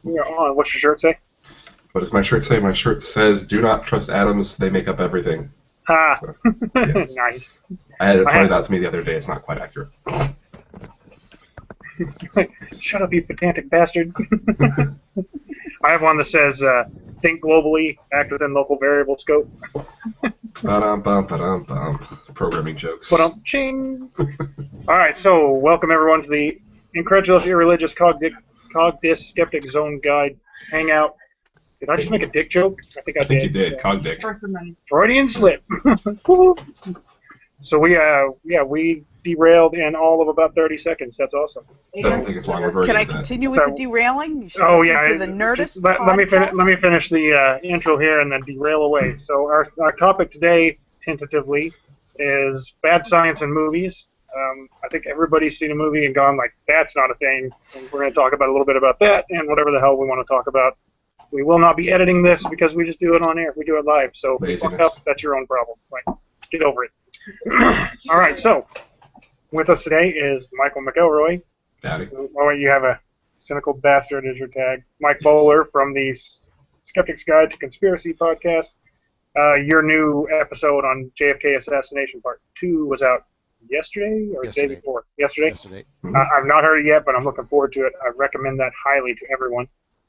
We are on. What's your shirt say? What does my shirt say? My shirt says, "Do not trust atoms; they make up everything." Ah, So, yes. nice. I had it pointed out to me the other day. It's not quite accurate. Shut up, you pedantic bastard. I have one that says, think globally, act within local variable scope. Ba-dum-bum. Programming jokes. Ching. All right, so welcome everyone to the Incredulous, Irreligious, Cogdis Skeptic Zone Guide Hangout. Did I just make a dick joke? I think you did. Cog dick. Freudian slip. So we derailed in all of about 30 seconds. That's awesome. Doesn't take as long. We've already Can I did that. continue with the derailing? You should Oh listen yeah. to the Nerdist Let me finish the intro here and then derail away. So our topic today, tentatively, is bad science in movies. I think everybody's seen a movie and gone like, that's not a thing. And we're going to talk about a little bit about that and whatever the hell we want to talk about. We will not be editing this because we just do it on air. We do it live. So fuck up, that's your own problem. Like, get over it. All right, so with us today is Michael McElroy. Howdy. Oh, wait, you have a cynical bastard as your tag. Mike Bowler from the Skeptics Guide to Conspiracy podcast. Your new episode on JFK Assassination Part 2 was out yesterday or the day before? Yesterday. I've not heard it yet, but I'm looking forward to it. I recommend that highly to everyone.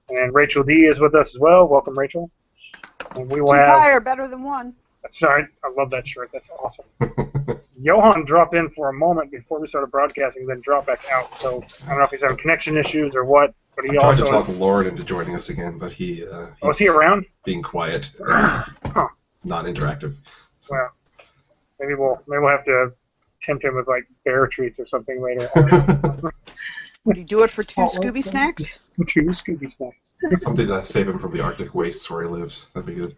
And Rachel D is with us as well. Welcome, Rachel. And we will have... Two fire, better than one. That's right. I love that shirt. That's awesome. Johan dropped in for a moment before we started broadcasting, then dropped back out. So I don't know if he's having connection issues or what. But he tried to talk Lauren into joining us again, but he's is he around? Being quiet, and not interactive. So. Well, maybe we'll have to tempt him with like bear treats or something later. Would you do it for two Scooby snacks? Two Scooby snacks. Something to save him from the Arctic wastes where he lives. That'd be good.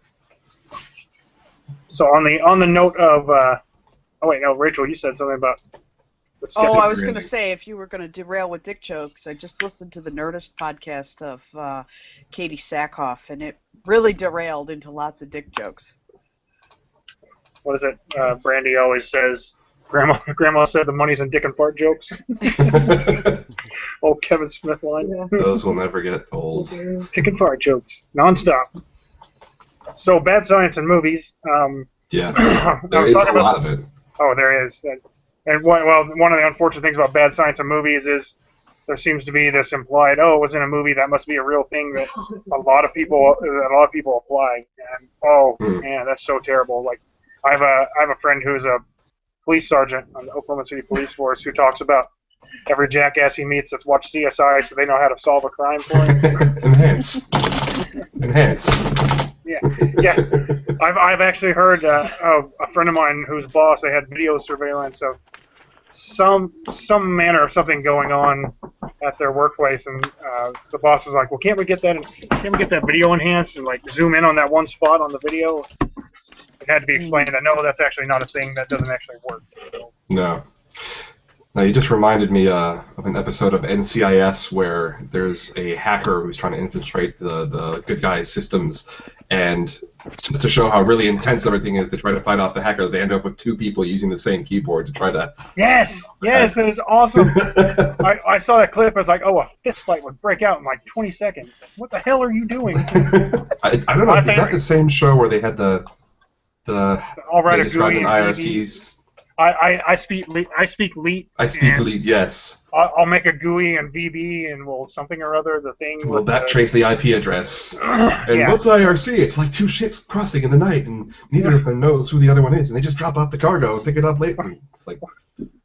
So on the note of, oh wait, no, Rachel, you said something about. Oh, I was going to say, if you were going to derail with dick jokes, I just listened to the Nerdist podcast of Katie Sackhoff, and it really derailed into lots of dick jokes. What is it? Brandy always says, Grandma said the money's in dick and fart jokes. Old Kevin Smith line. Those will never get old. Dick and fart jokes, nonstop. So, bad science in movies. Yeah, there is a lot of it. Oh, there is. And one of the unfortunate things about bad science in movies is there seems to be this implied, oh, it was in a movie, that must be a real thing that a lot of people apply. And man, that's so terrible. Like, I have a friend who's a police sergeant on the Oklahoma City Police Force who talks about every jackass he meets that's watched CSI so they know how to solve a crime for him. Enhance. Yeah. I've actually heard of a friend of mine whose boss, they had video surveillance of some manner of something going on at their workplace, and the boss was like, "Well, can't we get that video enhanced and like zoom in on that one spot on the video?" It had to be explained that no, that's actually not a thing. That doesn't actually work. So. No. Now, you just reminded me of an episode of NCIS where there's a hacker who's trying to infiltrate the good guys' systems, and just to show how really intense everything is to try to fight off the hacker, they end up with two people using the same keyboard to try to... Yes, that is awesome. I saw that clip. I was like, oh, a fist fight would break out in like 20 seconds. What the hell are you doing? I don't know, is that the same show where they had the they described an IRC's... I speak Leet. Yes. I'll make a GUI and VB and something or other, the thing. Well, that trace the IP address. And what's IRC? It's like two ships crossing in the night, and neither of them knows who the other one is, and they just drop off the cargo and pick it up later. It's like,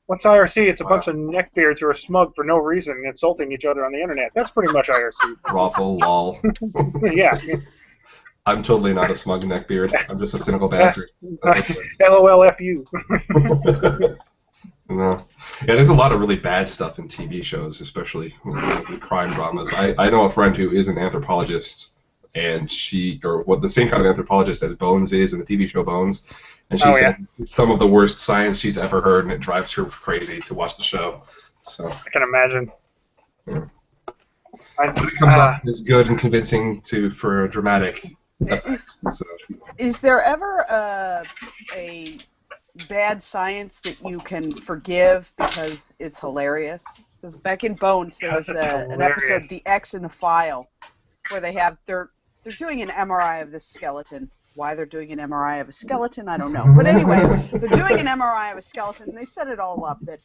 what's IRC? It's a bunch of neckbeards who are smug for no reason, insulting each other on the internet. That's pretty much IRC. Raffle, lol. Yeah. I'm totally not a smug neckbeard. I'm just a cynical bastard. LOLFU. No. Yeah, there's a lot of really bad stuff in TV shows, especially crime dramas. I know a friend who is an anthropologist, and the same kind of anthropologist as Bones is in the TV show Bones, and she said some of the worst science she's ever heard, and it drives her crazy to watch the show. So I can imagine. Yeah. But it comes off as good and convincing for a dramatic. Is there ever a bad science that you can forgive because it's hilarious? Because back in Bones, there was an episode, The X in the File, where they're doing an MRI of this skeleton. Why they're doing an MRI of a skeleton, I don't know. But anyway, they're doing an MRI of a skeleton, and they set it all up that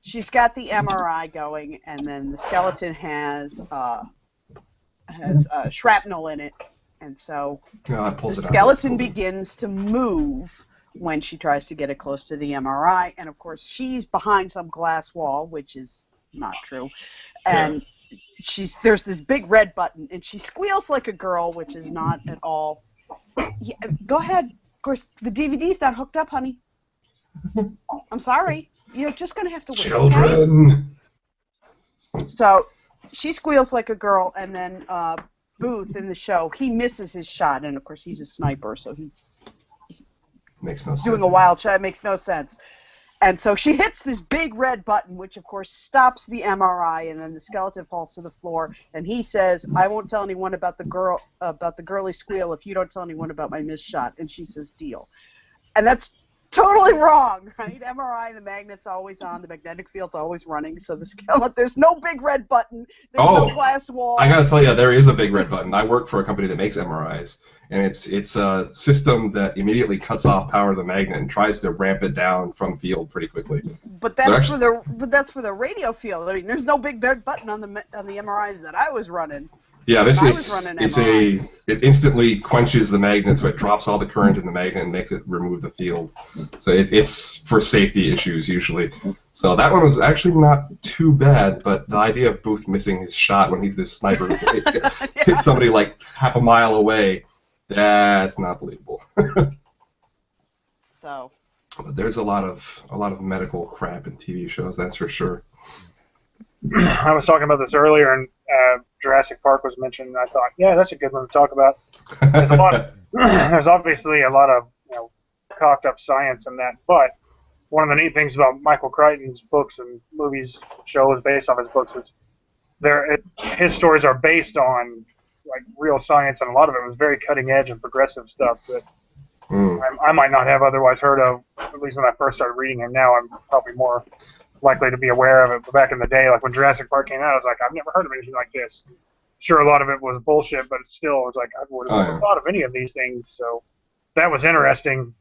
she's got the MRI going, and then the skeleton has shrapnel in it, and so the skeleton begins to move when she tries to get it close to the MRI, and of course she's behind some glass wall, which is not true, and there's this big red button, and she squeals like a girl, which is not at all. Yeah, go ahead. Of course, the DVD's not hooked up, honey. I'm sorry. You're just going to have to wait. Children. Okay? So she squeals like a girl, and then Booth in the show, he misses his shot, and of course he's a sniper, so he makes no sense. Doing a wild shot makes no sense. And so she hits this big red button, which of course stops the MRI, and then the skeleton falls to the floor. And he says, "I won't tell anyone about the girly squeal if you don't tell anyone about my missed shot." And she says, "Deal." And that's totally wrong, right? MRI, the magnet's always on, the magnetic field's always running, so the skeleton, there's no big red button, there's no glass wall. I gotta tell you, there is a big red button. I work for a company that makes MRIs, and it's a system that immediately cuts off power of the magnet and tries to ramp it down from field pretty quickly. But that's for the radio field. I mean, there's no big red button on the MRIs that I was running. Yeah, it instantly quenches the magnet, so it drops all the current in the magnet and makes it remove the field. So it's for safety issues usually. So that one was actually not too bad, but the idea of Booth missing his shot when he's this sniper hits somebody like half a mile away, that's not believable. So. But there's a lot of medical crap in TV shows, that's for sure. I was talking about this earlier, and Jurassic Park was mentioned, and I thought, yeah, that's a good one to talk about. There's obviously a lot of cocked up science in that, but one of the neat things about Michael Crichton's books and movies, shows based on his books is his stories are based on like real science, and a lot of it was very cutting edge and progressive stuff that I might not have otherwise heard of, at least when I first started reading him. Now I'm probably more likely to be aware of it, but back in the day, like when Jurassic Park came out, I was like, I've never heard of anything like this. Sure, a lot of it was bullshit, but it still was like, I would have never thought of any of these things, so that was interesting.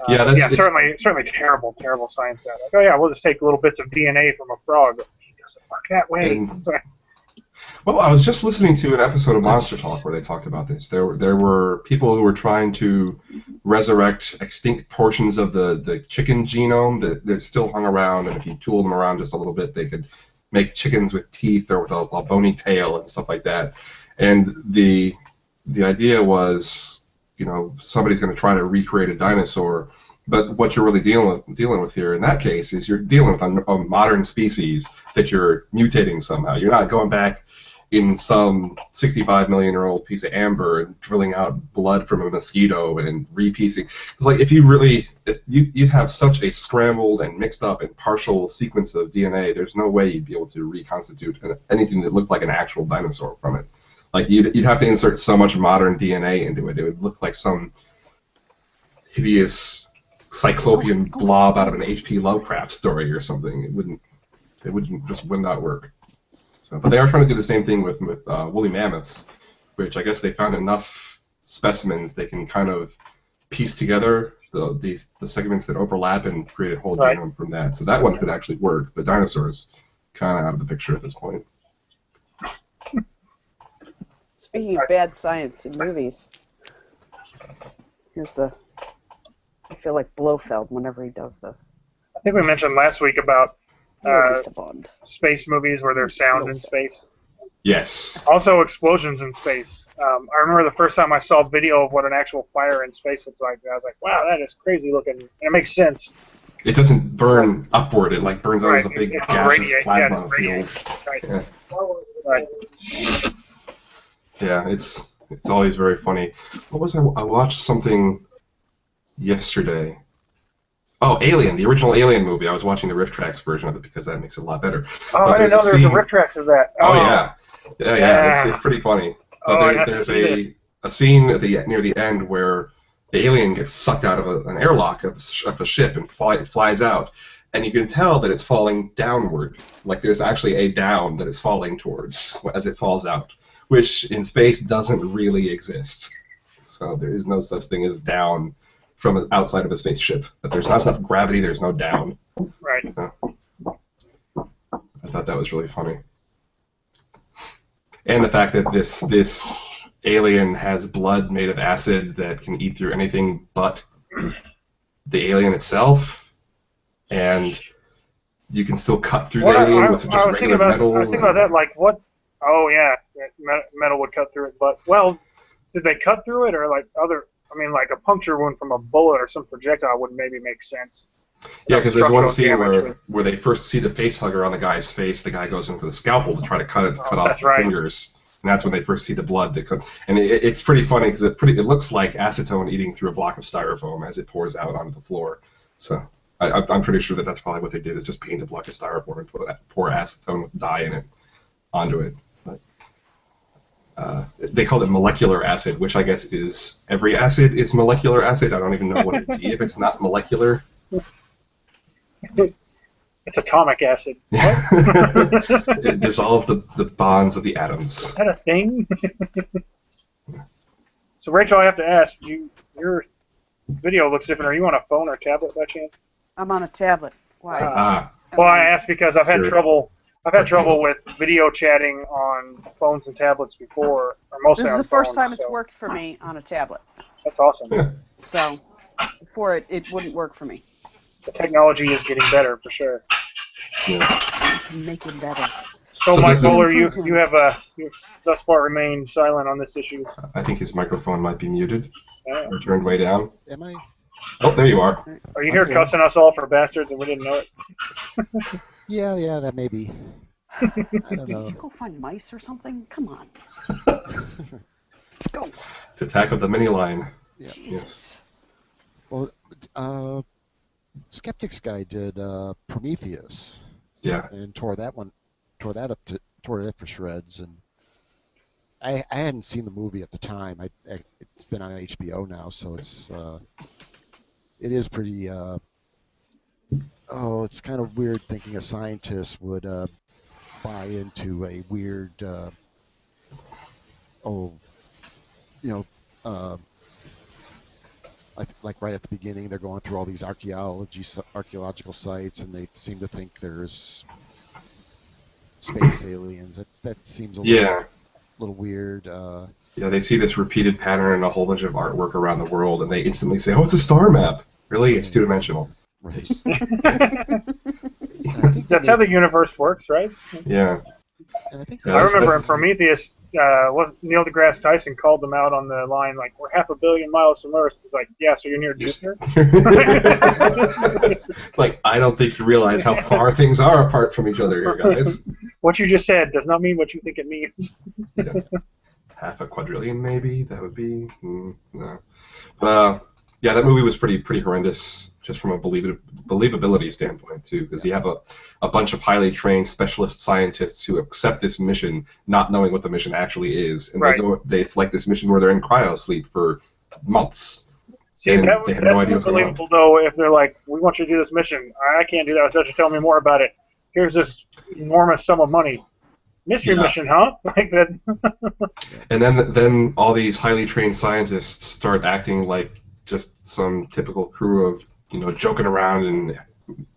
Certainly terrible science out. Like, oh yeah, we'll just take little bits of DNA from a frog. It doesn't work that way. Well, I was just listening to an episode of Monster Talk where they talked about this. There were people who were trying to resurrect extinct portions of the chicken genome that still hung around, and if you tooled them around just a little bit, they could make chickens with teeth or with a bony tail and stuff like that. And the idea was, somebody's going to try to recreate a dinosaur, but what you're really dealing with here in that case is you're dealing with a modern species that you're mutating somehow. You're not going back in some 65 million year old piece of amber and drilling out blood from a mosquito and repiecing. It's like if you'd have such a scrambled and mixed up and partial sequence of DNA, there's no way you'd be able to reconstitute anything that looked like an actual dinosaur from it. Like you'd have to insert so much modern DNA into it. It would look like some hideous cyclopean blob out of an H.P. Lovecraft story or something. It would not work. So, but they are trying to do the same thing with woolly mammoths, which I guess they found enough specimens they can kind of piece together the segments that overlap and create a whole genome from that. So that one could actually work, but dinosaurs kind of out of the picture at this point. Speaking of bad science in movies, I feel like Blofeld whenever he does this. I think we mentioned last week about space movies where there's sound in space. Yes. Also explosions in space. I remember the first time I saw a video of what an actual fire in space looks like. I was like, wow, that is crazy looking. It makes sense. It doesn't burn upward. It like burns out as a big gaseous plasma field. Right. Yeah. Right. Yeah, it's always very funny. What was I watched something yesterday. Oh, Alien, the original Alien movie. I was watching the Riff Tracks version of it because that makes it a lot better. Oh, I didn't know there was a Riff Tracks of that. Oh, yeah. It's pretty funny. But there's a scene near the end where the alien gets sucked out of an airlock of a ship and flies out. and you can tell that it's falling downward. Like there's actually a down that it's falling towards as it falls out, which in space doesn't really exist. So there is no such thing as down from outside of a spaceship. But there's not enough gravity, there's no down. Right. I thought that was really funny. And the fact that this alien has blood made of acid that can eat through anything but the alien itself, and you can still cut through the alien with just regular metal. I was thinking about that, like, what? Oh, yeah, metal would cut through it, but, well, did they cut through it, or, like, like a puncture wound from a bullet or some projectile would maybe make sense. Yeah, because there's one scene where they first see the face hugger on the guy's face. The guy goes in with a scalpel to try to cut off the fingers, and that's when they first see the blood. And it's pretty funny because it looks like acetone eating through a block of styrofoam as it pours out onto the floor. So I'm pretty sure that's probably what they did, is just paint a block of styrofoam and pour acetone with dye in it onto it. But, they called it molecular acid, which I guess is every acid is molecular acid. I don't even know what it'd be if it's not molecular. It's atomic acid. It dissolves the bonds of the atoms. Is that a thing? So, Rachel, I have to ask, your video looks different. Are you on a phone or tablet by chance? I'm on a tablet. Why? Well, I asked because I've had trouble with video chatting on phones and tablets before, or mostly on phones. This is the first time it's worked for me on a tablet. That's awesome. Yeah. So, before it wouldn't work for me. The technology is getting better, for sure. Yeah. Make it better. So Mike Bowler, you have thus far remained silent on this issue. I think his microphone might be muted or Yeah. turned way down. Am I? Oh, there you are. Are you here cussing us all for bastards and we didn't know it? Yeah, that may be. I don't know. Did you go find mice or something? Come on. Go. It's Attack of the Mini Line. Yeah. Yes. Well, Skeptics guy did Prometheus. Yeah. And tore it up for shreds. And I hadn't seen the movie at the time. It's been on HBO now, so it is pretty. It's kind of weird thinking a scientist would buy into a weird. Like right at the beginning, they're going through all these archaeological sites, and they seem to think there's space aliens. That seems a little weird. Yeah, they see this repeated pattern in a whole bunch of artwork around the world, and they instantly say, "Oh, it's a star map." Really, it's two-dimensional. Right. That's how the universe works, right? Yeah. And I remember in Prometheus, Neil deGrasse Tyson called them out on the line, like, we're 500 million miles from Earth. He's like, yeah, so you're near Jupiter? It's like, I don't think you realize how far things are apart from each other here, guys. What you just said does not mean what you think it means. Yeah. 500 quadrillion, maybe? That would be? No. Yeah, that movie was pretty horrendous, just from a believability standpoint, too, because you have a bunch of highly trained specialist scientists who accept this mission not knowing what the mission actually is. And right. It's like this mission where they're in cryosleep for months. See, and they have no idea what's going on. That's unbelievable, though, if they're like, we want you to do this mission. I can't do that without you telling me more about it. Here's this enormous sum of money. Mystery mission, huh? Like that. And then all these highly trained scientists start acting like just some typical crew of, joking around and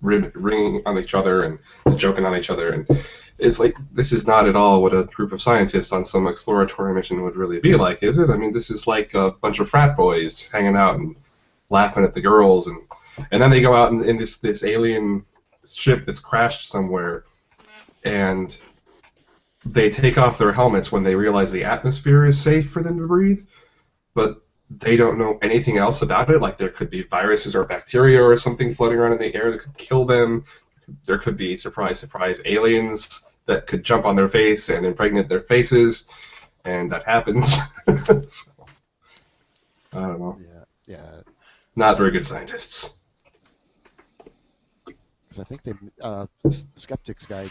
ringing on each other and just joking on each other. And it's like, this is not at all what a group of scientists on some exploratory mission would really be like, is it? I mean, this is like a bunch of frat boys hanging out and laughing at the girls. And then they go out in this alien ship that's crashed somewhere, and they take off their helmets when they realize the atmosphere is safe for them to breathe, but they don't know anything else about it. Like, there could be viruses or bacteria or something floating around in the air that could kill them. There could be, surprise, surprise, aliens that could jump on their face and impregnate their faces, and that happens. So, I don't know. Yeah. Not very good scientists. Because I think Skeptics guy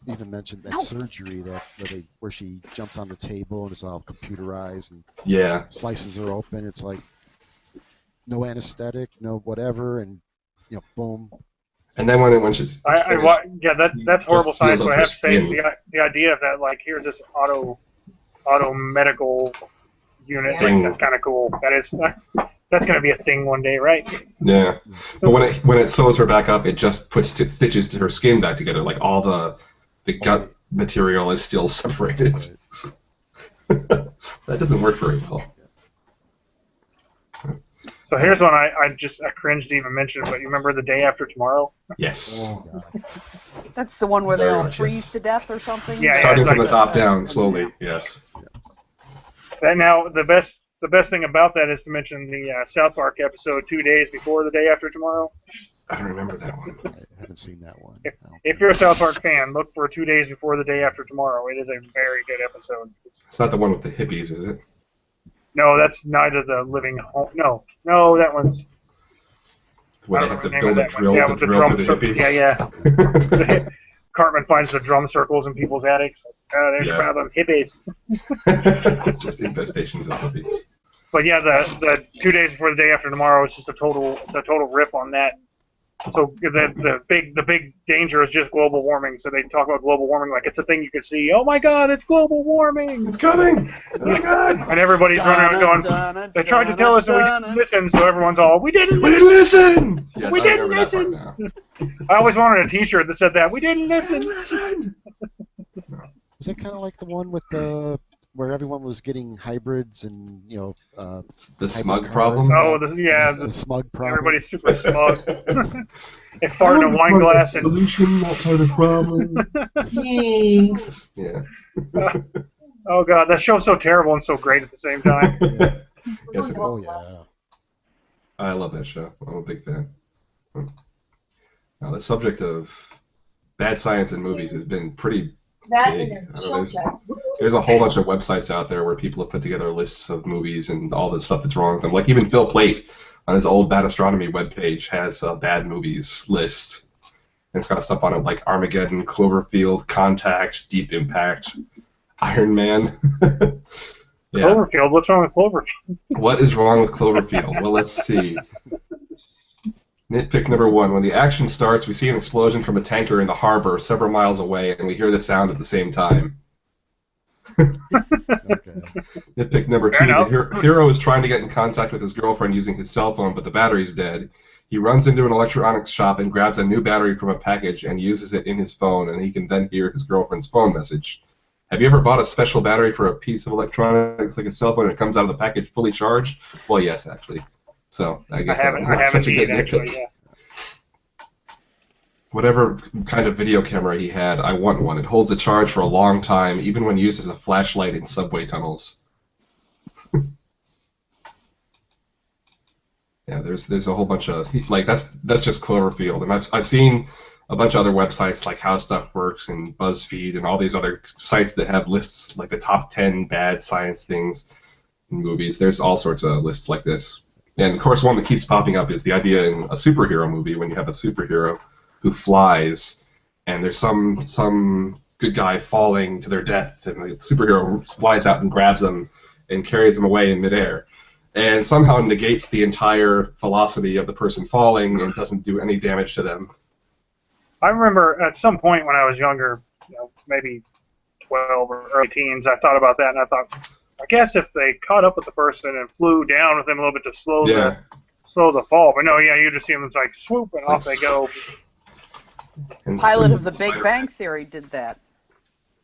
even mentioned that surgery where she jumps on the table and it's all computerized and slices her open. It's like no anesthetic, no whatever, and boom, And then when she's finished, that's horrible science. seals But up I her have to say, skin. the idea of that, like, here's this auto medical unit, Thing. like, that's kind of cool. That's going to be a thing one day, right? Yeah, but when it sews her back up, it just puts stitches to her skin back together. Like all the gut material is still separated. That doesn't work very well. So here's one I cringed to even mention, but you remember The Day After Tomorrow? Yes. Oh, God. That's the one where they Very all much, freeze yes. to death or something? Yeah, Starting it's from like the top down, slowly. Yes. That now the best thing about that is to mention the South Park episode 2 days before The Day After Tomorrow. I don't remember that one. I haven't seen that one. If you're a South Park fan, look for 2 days before The Day After Tomorrow. It is a very good episode. It's not the one with the hippies, is it? No, that's Night of the Living Home. No, that one's. Where I they don't have to remember build a that one. drill Yeah, to with the drill drum through the circle. hippies. Yeah. Cartman finds the drum circles in people's attics. There's Yeah. one of them hippies. Just infestations of hippies. But yeah, the 2 days before The Day After Tomorrow is just the total rip on that. So the big danger is just global warming. So they talk about global warming like it's a thing you could see. Oh my God, it's global warming! It's coming! Oh my God! And everybody's running around going, they tried to tell us and we didn't listen. So everyone's all, we didn't We listen. didn't listen! Yes, We I didn't remember that part listen. now. I always wanted a T-shirt that said that. We didn't listen. Was that kind of like the one with where everyone was getting hybrids and The hybrid smug cars? problem? Oh, the smug problem. everybody's super smug. They fart in a wine glass and. Pollution, not part of the problem. Thanks. Yeah. Oh God, that show's so terrible and so great at the same time. Yes, it is. Oh yeah. I love that show. I'm a big fan. Now, the subject of bad science in movies has been pretty big. There's a whole bunch of websites out there where people have put together lists of movies and all the stuff that's wrong with them. Like even Phil Plait on his old Bad Astronomy webpage has a bad movies list. And it's got stuff on it like Armageddon, Cloverfield, Contact, Deep Impact, Iron Man. Yeah. Cloverfield, what's wrong with Cloverfield? What is wrong with Cloverfield? Well, let's see. Nitpick number 1. When the action starts, we see an explosion from a tanker in the harbor several miles away, and we hear the sound at the same time. Okay. Nitpick number 2. The hero is trying to get in contact with his girlfriend using his cell phone, but the battery's dead. He runs into an electronics shop and grabs a new battery from a package and uses it in his phone, and he can then hear his girlfriend's phone message. Have you ever bought a special battery for a piece of electronics like a cell phone and it comes out of the package fully charged? Well, yes, actually. So I guess that's not such a good nitpick. Yeah. Whatever kind of video camera he had, I want one. It holds a charge for a long time, even when used as a flashlight in subway tunnels. Yeah, there's a whole bunch of like that's just Cloverfield, and I've seen a bunch of other websites like How Stuff Works and BuzzFeed and all these other sites that have lists like the top 10 bad science things in movies. There's all sorts of lists like this. And of course, one that keeps popping up is the idea in a superhero movie when you have a superhero who flies, and there's some good guy falling to their death, and the superhero flies out and grabs them and carries them away in midair, and somehow negates the entire velocity of the person falling and doesn't do any damage to them. I remember at some point when I was younger, maybe 12 or early teens, I thought about that, and I thought, I guess if they caught up with the person and flew down with them a little bit to slow the fall, but no, yeah, you just see them like swoop and off they go. And Pilot of the Big Bang Theory did that.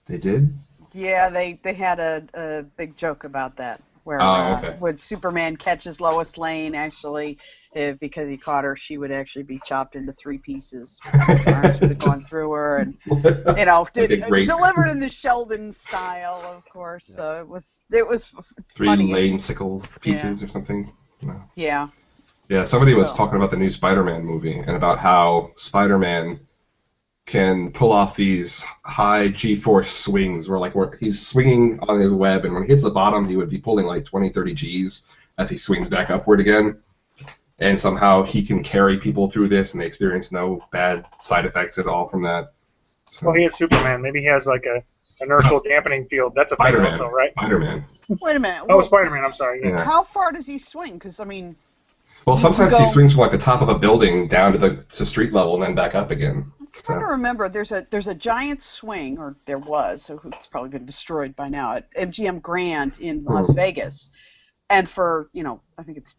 They did? Yeah, they had a big joke about that, where when Superman catches Lois Lane, actually, because he caught her, she would actually be chopped into 3 pieces. His arms would have gone through her, and delivered in the Sheldon style, of course. So it was 3 funny. lane sickle pieces or something. No. Yeah. Yeah, somebody was talking about the new Spider-Man movie and about how Spider-Man can pull off these high G-force swings where he's swinging on the web, and when he hits the bottom, he would be pulling like 20, 30 Gs as he swings back upward again. And somehow he can carry people through this, and they experience no bad side effects at all from that. So. Well, he is Superman. Maybe he has like a inertial dampening field. That's a thing also, right? Spider-Man. Wait a minute. Oh, Spider-Man. I'm sorry. Yeah. How far does he swing? Because, I mean... Well, sometimes he swings from like the top of a building down to street level and then back up again. I'm trying to remember. There's a giant swing, or there was. So it's probably been destroyed by now at MGM Grand in Las Vegas, and for I think it's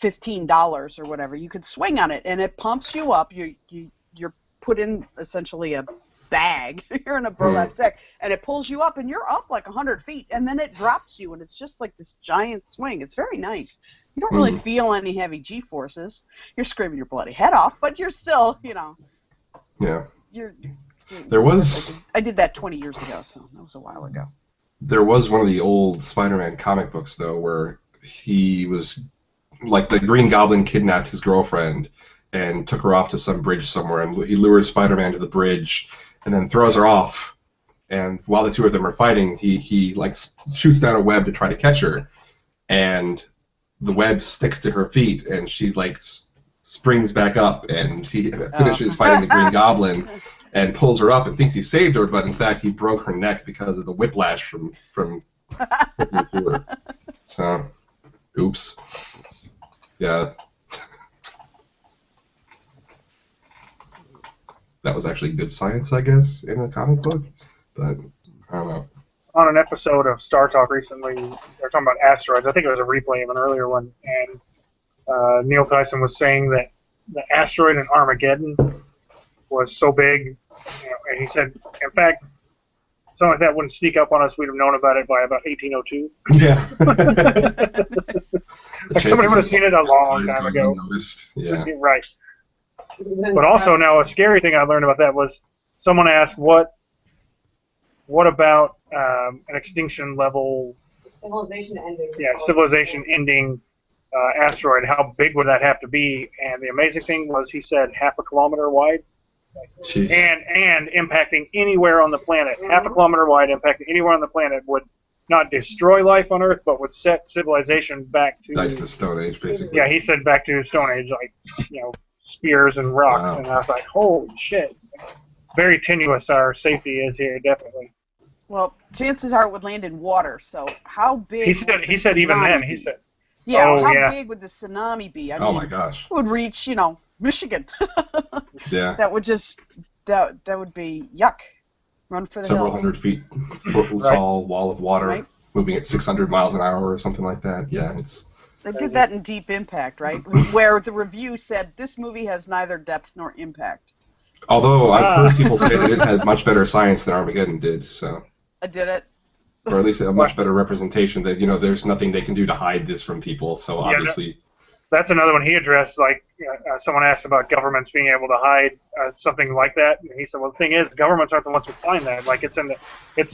$15 or whatever, you could swing on it, and it pumps you up. You're put in essentially a bag. You're in a burlap sack, and it pulls you up, and you're up like 100 feet, and then it drops you, and it's just like this giant swing. It's very nice. You don't really feel any heavy G-forces. You're screaming your bloody head off, but you're still, Yeah. There was. I did that 20 years ago, so that was a while ago. There was one of the old Spider-Man comic books though, where he was like the Green Goblin kidnapped his girlfriend and took her off to some bridge somewhere, and he lures Spider-Man to the bridge and then throws her off. And while the two of them are fighting, he like shoots down a web to try to catch her, and the web sticks to her feet, and she like springs back up, and he finishes fighting the Green Goblin and pulls her up and thinks he saved her, but in fact he broke her neck because of the whiplash from whipping through her. So, oops. Yeah. That was actually good science, I guess, in the comic book, but I don't know. On an episode of Star Talk recently, they were talking about asteroids. I think it was a replay of an earlier one, and Neil Tyson was saying that the asteroid in Armageddon was so big, and he said, in fact, something like that wouldn't sneak up on us. We'd have known about it by about 1802. Yeah. Like somebody would have seen it a long time ago. Yeah. Right. But also now a scary thing I learned about that was someone asked what about an extinction level civilization ending? Yeah, civilization ending asteroid. How big would that have to be? And the amazing thing was he said 0.5 kilometer wide. Jeez. And impacting anywhere on the planet. 0.5 kilometer wide, impacting anywhere on the planet would not destroy life on Earth, but would set civilization back to the Stone Age, basically. Yeah, he said back to Stone Age, like spears and rocks, wow. And I was like, holy shit! Very tenuous our safety is here, definitely. Well, chances are it would land in water. So how big? He said even then. He said. Yeah. Oh, how big would the tsunami be? I mean, my gosh. It would reach, Michigan. Yeah. That would just that would be yuck. Run for the Several hills. 100 feet tall wall of water, moving at 600 miles an hour or something like that. Yeah, it's. They did that in Deep Impact, right? Where the review said this movie has neither depth nor impact. Although I've heard people say that it had much better science than Armageddon did, so. I did it. Or at least a much better representation that there's nothing they can do to hide this from people. So obviously. That's another one he addressed. Like someone asked about governments being able to hide something like that, and he said, "Well, the thing is, governments aren't the ones who find that. Like it's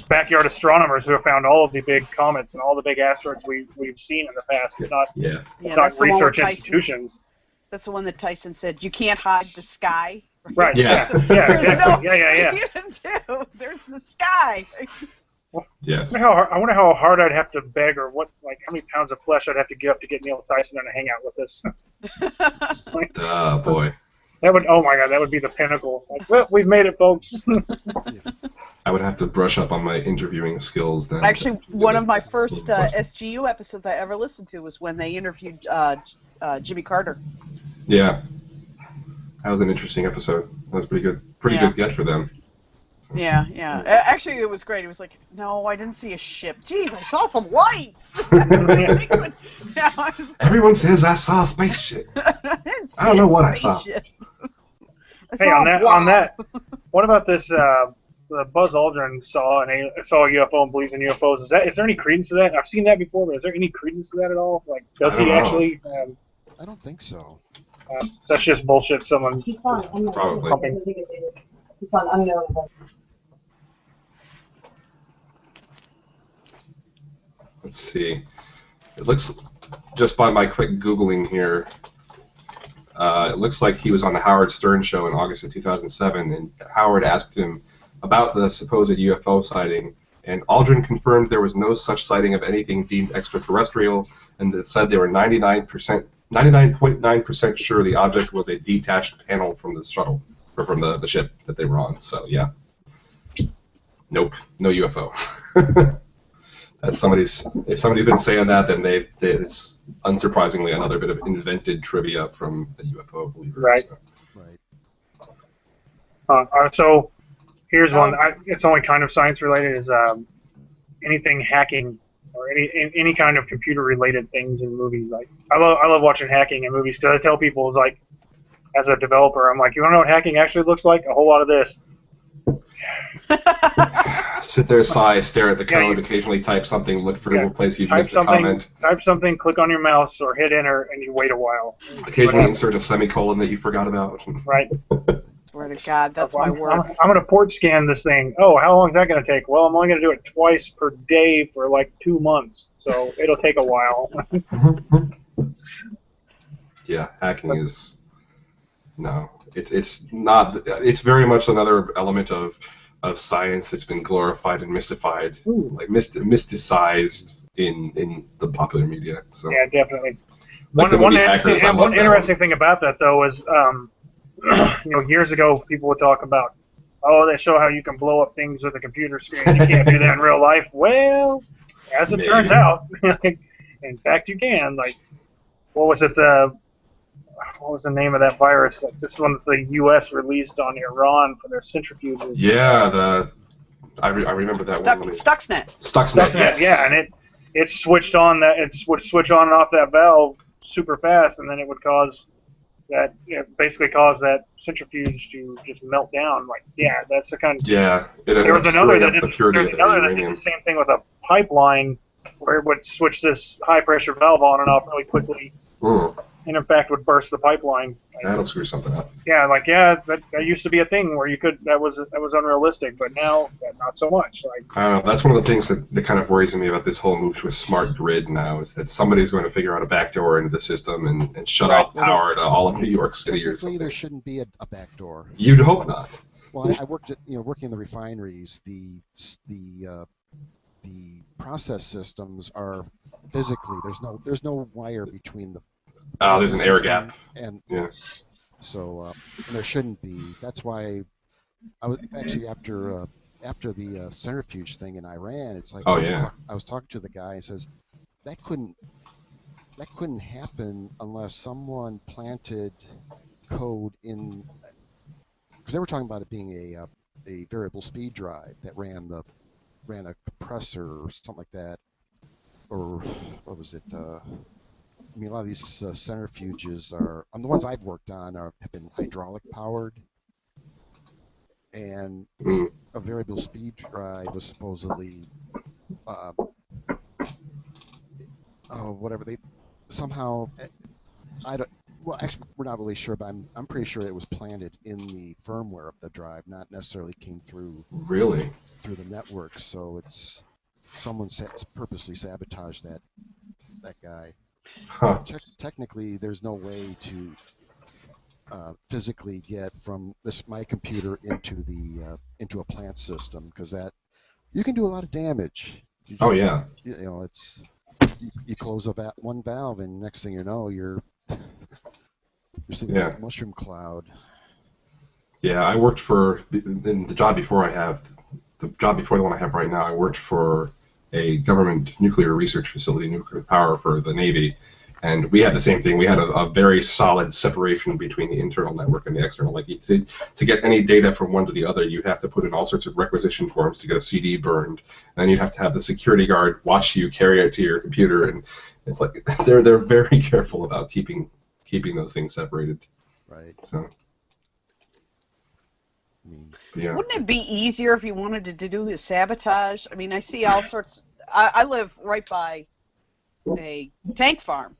backyard astronomers who have found all of the big comets and all the big asteroids we've seen in the past. It's not it's not research institutions." That's the one that Tyson said you can't hide the sky. Right. Yeah. Yeah. Exactly. Yeah. You do. There's the sky. Yes. I wonder how hard I'd have to beg, or how many pounds of flesh I'd have to give up to get Neil Tyson on a hangout with us. Boy. That would. Oh my God, that would be the pinnacle. Like, well, we've made it, folks. I would have to brush up on my interviewing skills then. Actually, one of my first SGU episodes I ever listened to was when they interviewed Jimmy Carter. Yeah. That was an interesting episode. That was pretty good. Pretty good get for them. Yeah. Actually, it was great. It was like, no, I didn't see a ship. Jeez, I saw some lights. Everyone says I saw a spaceship. I don't know what I saw. Hey, on that, what about this? Buzz Aldrin saw a UFO and believes in UFOs. Is there any credence to that? I've seen that before, but is there any credence to that at all? Like, does he actually? I don't think so. That's just bullshit. Someone probably. It's on unknown. Let's see. It looks, just by my quick Googling here, it looks like he was on the Howard Stern show in August of 2007, and Howard asked him about the supposed UFO sighting, and Aldrin confirmed there was no such sighting of anything deemed extraterrestrial, and that said they were 99.9% sure the object was a detached panel from the shuttle, or from the ship that they were on. So yeah, nope, no UFO. if somebody's been saying that, then it's unsurprisingly another bit of invented trivia from a UFO believer. Right. So. Right. So here's one. It's only kind of science related. Is anything hacking or any kind of computer related things in movies? Like I love watching hacking in movies because I tell people, like, as a developer, I'm like, you want to know what hacking actually looks like? A whole lot of this. Sit there, sigh, stare at the code, occasionally type something, look for a place you've missed a comment. Type something, click on your mouse, or hit enter, and you wait a while. Occasionally insert a semicolon that you forgot about. Right. Swear to God, that's my work. I'm going to port scan this thing. Oh, how long is that going to take? Well, I'm only going to do it twice per day for like 2 months, so it'll take a while. Yeah, hacking is... No, it's not. It's very much another element of science that's been glorified and mystified, like mysticized in the popular media. So yeah, definitely. Like One interesting thing about that though is, years ago people would talk about, oh, they show how you can blow up things with a computer screen. You can't do that in real life. Well, as it turns out, in fact, you can. Like, what was it? What was the name of that virus? This one that the U.S. released on Iran for their centrifuges. Yeah, I remember that one. Stuxnet. Stuxnet, yes. Yeah, and it switched on that. It would switch on and off that valve super fast, and then it would basically cause that centrifuge to just melt down. Like, yeah, that's the kind of. Yeah, there was another that did the same thing with a pipeline, where it would switch this high pressure valve on and off really quickly. And in fact would burst the pipeline. That'll screw something up. Yeah, that used to be a thing where you could. That was unrealistic, but now not so much. Like, I don't know. That's one of the things that kind of worries me about this whole move to a smart grid now, is that somebody's going to figure out a backdoor into the system and shut off power to all of New York City or something. There shouldn't be a backdoor. You'd hope not. Well, I worked working in the refineries. The process systems are physically there's no wire between the. Oh, there's an air gap. And yeah. So and there shouldn't be. That's why I was actually after the centrifuge thing in Iran. It's like I was talking to the guy and says that couldn't happen unless someone planted code in, because they were talking about it being a variable speed drive that ran a compressor or something like that, or what was it? I mean, a lot of these centrifuges are, the ones I've worked on have been hydraulic powered, and a variable speed drive was supposedly, whatever they somehow, well, actually, we're not really sure, but I'm pretty sure it was planted in the firmware of the drive, not necessarily came through. Really? Through the network, so it's someone purposely sabotaged that guy. Huh. Technically, there's no way to physically get from my computer into a plant system, because that you can do a lot of damage. Yeah. It's you close one valve, and next thing you know, you're sitting in a mushroom cloud. Yeah, I worked in the job before the one I have right now. I worked for a government nuclear research facility, nuclear power for the Navy, and we had the same thing. We had a very solid separation between the internal network and the external. Like, to get any data from one to the other, you'd have to put in all sorts of requisition forms to get a CD burned, and then you'd have to have the security guard watch you carry it to your computer, and it's like they're very careful about keeping those things separated. Right. So. Yeah. Wouldn't it be easier if you wanted to do a sabotage? I mean, I see all sorts. I live right by a tank farm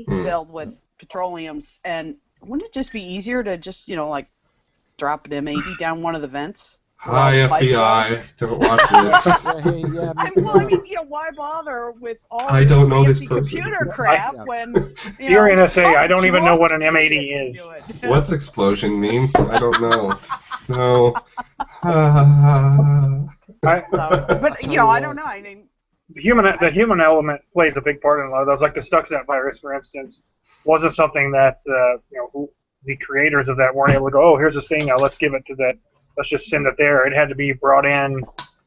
filled with petroleums, and wouldn't it just be easier to just, like, drop an M80 down one of the vents? Hi, FBI, don't watch this. I mean, why bother with all I don't know this computer crap when, Dear NSA, I don't even know what an M80 is. What's explosion mean? I don't know. No. But, I don't know. I mean, the human element plays a big part in a lot of those. Like the Stuxnet virus, for instance, wasn't something that the creators of that weren't able to go, oh, here's this thing, now let's give it to that. Let's just send it there. It had to be brought in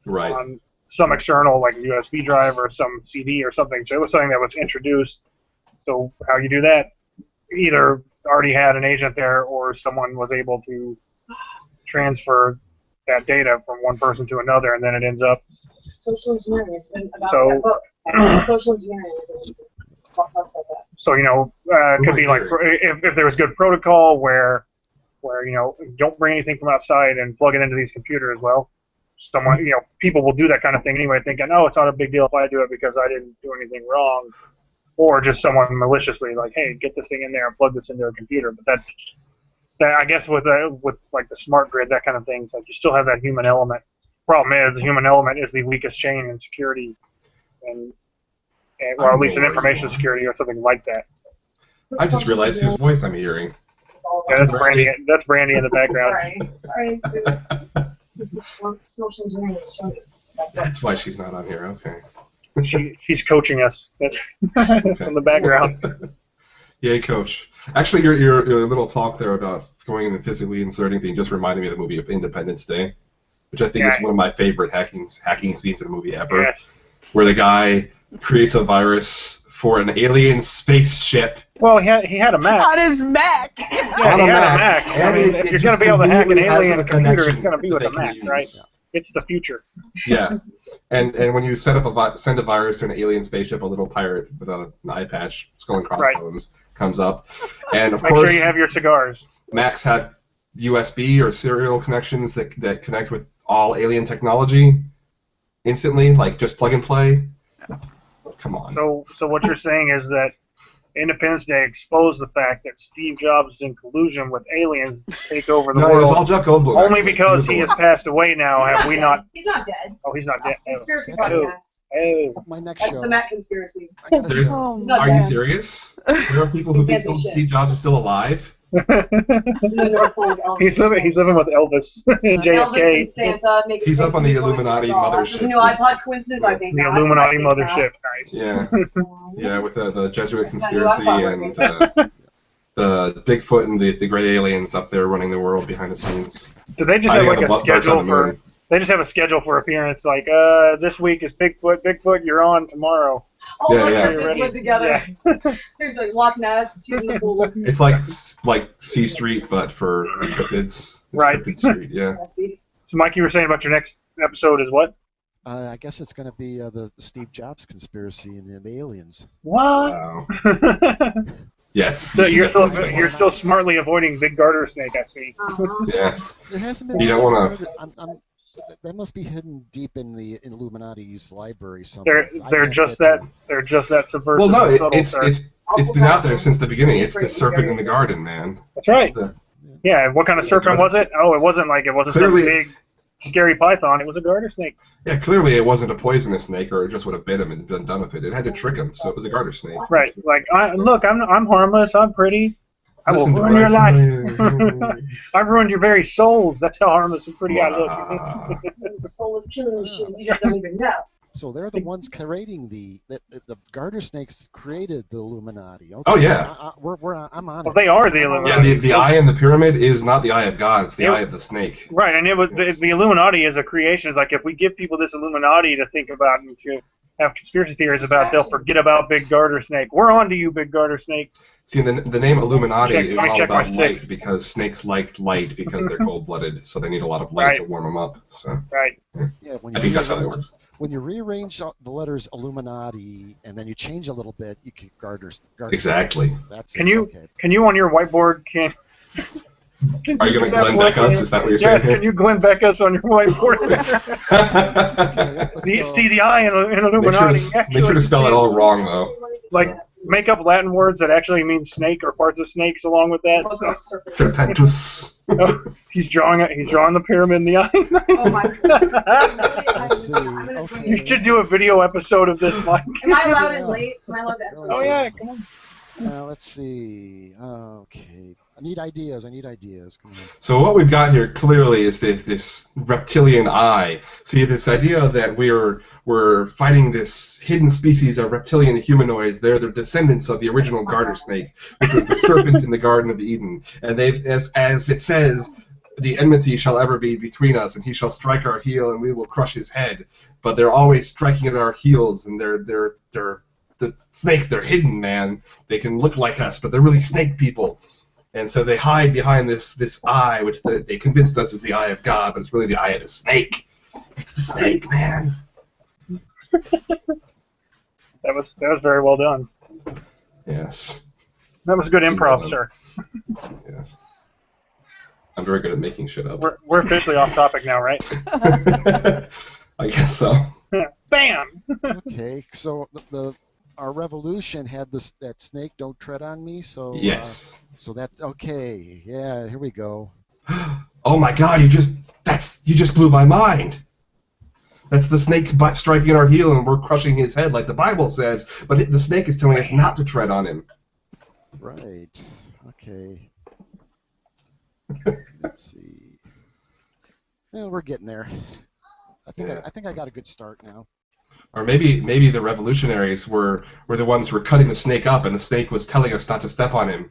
on some external, like a USB drive or some CD or something. So it was something that was introduced. So how you do that? Either already had an agent there, or someone was able to transfer that data from one person to another, and then it ends up. Social engineering. About that book. Social engineering. Talks about that. So it could be like if there was good protocol where don't bring anything from outside and plug it into these computers. Well, someone people will do that kind of thing anyway, thinking, oh, it's not a big deal if I do it because I didn't do anything wrong, or just someone maliciously like, hey, get this thing in there and plug this into a computer. But that I guess with like the smart grid, that kind of thing, so you still have that human element. Problem is, the human element is the weakest chain in security, and or at least in information security or something like that. I just realized whose voice I'm hearing. Yeah, that's Brandy. That's Brandy in the background. Sorry. Social engineering. That's why she's not on here. Okay. She's coaching us. That's from the background. Yay, coach. Actually, your little talk there about going in and physically inserting things just reminded me of the movie of Independence Day, which I think is one of my favorite hacking scenes in a movie ever, yes. Where the guy creates a virus for an alien spaceship. Well, he had a Mac. On his Mac. Yeah, he had a Mac. I mean, if you're going to be able to hack an alien computer, it's going to be with a Mac, right? It's the future. Yeah, and when you send a virus to an alien spaceship, a little pirate with an eye patch, skull and crossbones comes up, and of course, make sure you have your cigars. Macs had USB or serial connections that connect with all alien technology instantly, like just plug and play. Come on. So what you're saying is that Independence Day exposed the fact that Steve Jobs is in collusion with aliens to take over the world. No, it was all Jeff Goldblum. Only because he has passed away now. Have we not? He's not dead. Oh, he's not dead. Conspiracy podcast. Oh. My next That's show. the Mac conspiracy. Are you serious? There are people who think Steve Jobs is still alive? He's living with Elvis and JFK. Santa, he's up on the Illuminati mothership. iPod coincidence, I think. The Illuminati mothership, nice. Yeah, yeah, with the Jesuit conspiracy and the Bigfoot and the gray aliens up there running the world behind the scenes. Do they just have like a schedule for? They just have a schedule for appearance. Like, this week is Bigfoot. Bigfoot, you're on tomorrow. All put together. Yeah. There's like Loch Ness. It's like C Street, but for cryptids. Right. Cryptid Street, yeah. So, Mike, you were saying about your next episode is what? I guess it's going to be the Steve Jobs conspiracy and the aliens. What? Wow. Yes. So you're still smartly avoiding Big Garter Snake, I see. Yes. There hasn't been. You don't want to. That must be hidden deep in the Illuminati's library somewhere. They're just that subversive. Well, no, and it's been out there since the beginning. It's the serpent in the garden, man. That's right. Yeah. What kind of serpent was it? Oh, it wasn't some big scary python. It was a garter snake. Yeah, clearly it wasn't a poisonous snake, or it just would have bit him and been done with it. It had to trick him, so it was a garter snake. Right. Like, look, I'm harmless. I'm pretty. I will ruin your life. I've ruined your very souls. That's how harmless and pretty I look. The soul is killing machine. You just don't even know. So they're the ones creating the garter snakes created the Illuminati. Okay. Oh yeah. I'm on well, it. they are the Illuminati. Yeah, the eye in the pyramid is not the eye of God. It's the eye of the snake. Right, and it was the Illuminati is a creation. It's like if we give people this Illuminati to think about and to have conspiracy theories about, they'll forget about Big Garter Snake. We're on to you, Big Garter Snake. See, the name Illuminati is all about light, because snakes like light because they're cold-blooded, so they need a lot of light to warm them up. So. Right. Yeah, I think that's how that works. When you rearrange the letters Illuminati and then you change a little bit, you get Garter. Exactly. That's can you on your whiteboard Are you going to Glenn Beck us? Is that what you're saying? Yes, can you Glenn Beck us on your whiteboard? See the eye in Illuminati. Make sure to spell it all wrong, though. Like, make up Latin words that actually mean snake or parts of snakes along with that. So. Serpentus. He's drawing the pyramid in the eye. Oh my God. Okay. You should do a video episode of this, Mike. Am I allowed in late? Am I allowed to answer? Oh yeah, come on. Let's see. Okay. I need ideas. Come on. So what we've got here clearly is this reptilian eye. See, this idea that we're fighting this hidden species of reptilian humanoids. They're the descendants of the original garter snake, which was the serpent in the Garden of Eden. And they've, as it says, the enmity shall ever be between us, and he shall strike our heel, and we will crush his head. But they're always striking at our heels, and they're the snakes. They're hidden, man. They can look like us, but they're really snake people. And so they hide behind this eye, which they convinced us is the eye of God, but it's really the eye of the snake. It's the snake, man. That was very well done. Yes. That was good improv, sir. Yes. I'm very good at making shit up. We're officially off topic now, right? I guess so. Bam! Okay, so our revolution had that snake don't tread on me, so yes. So that's okay. Yeah, here we go. Oh my God! You just blew my mind. That's the snake striking our heel, and we're crushing his head, like the Bible says. But the snake is telling us not to tread on him. Right. Okay. Let's see. Well, we're getting there. I think I got a good start now. Or maybe the revolutionaries were the ones who were cutting the snake up, and the snake was telling us not to step on him.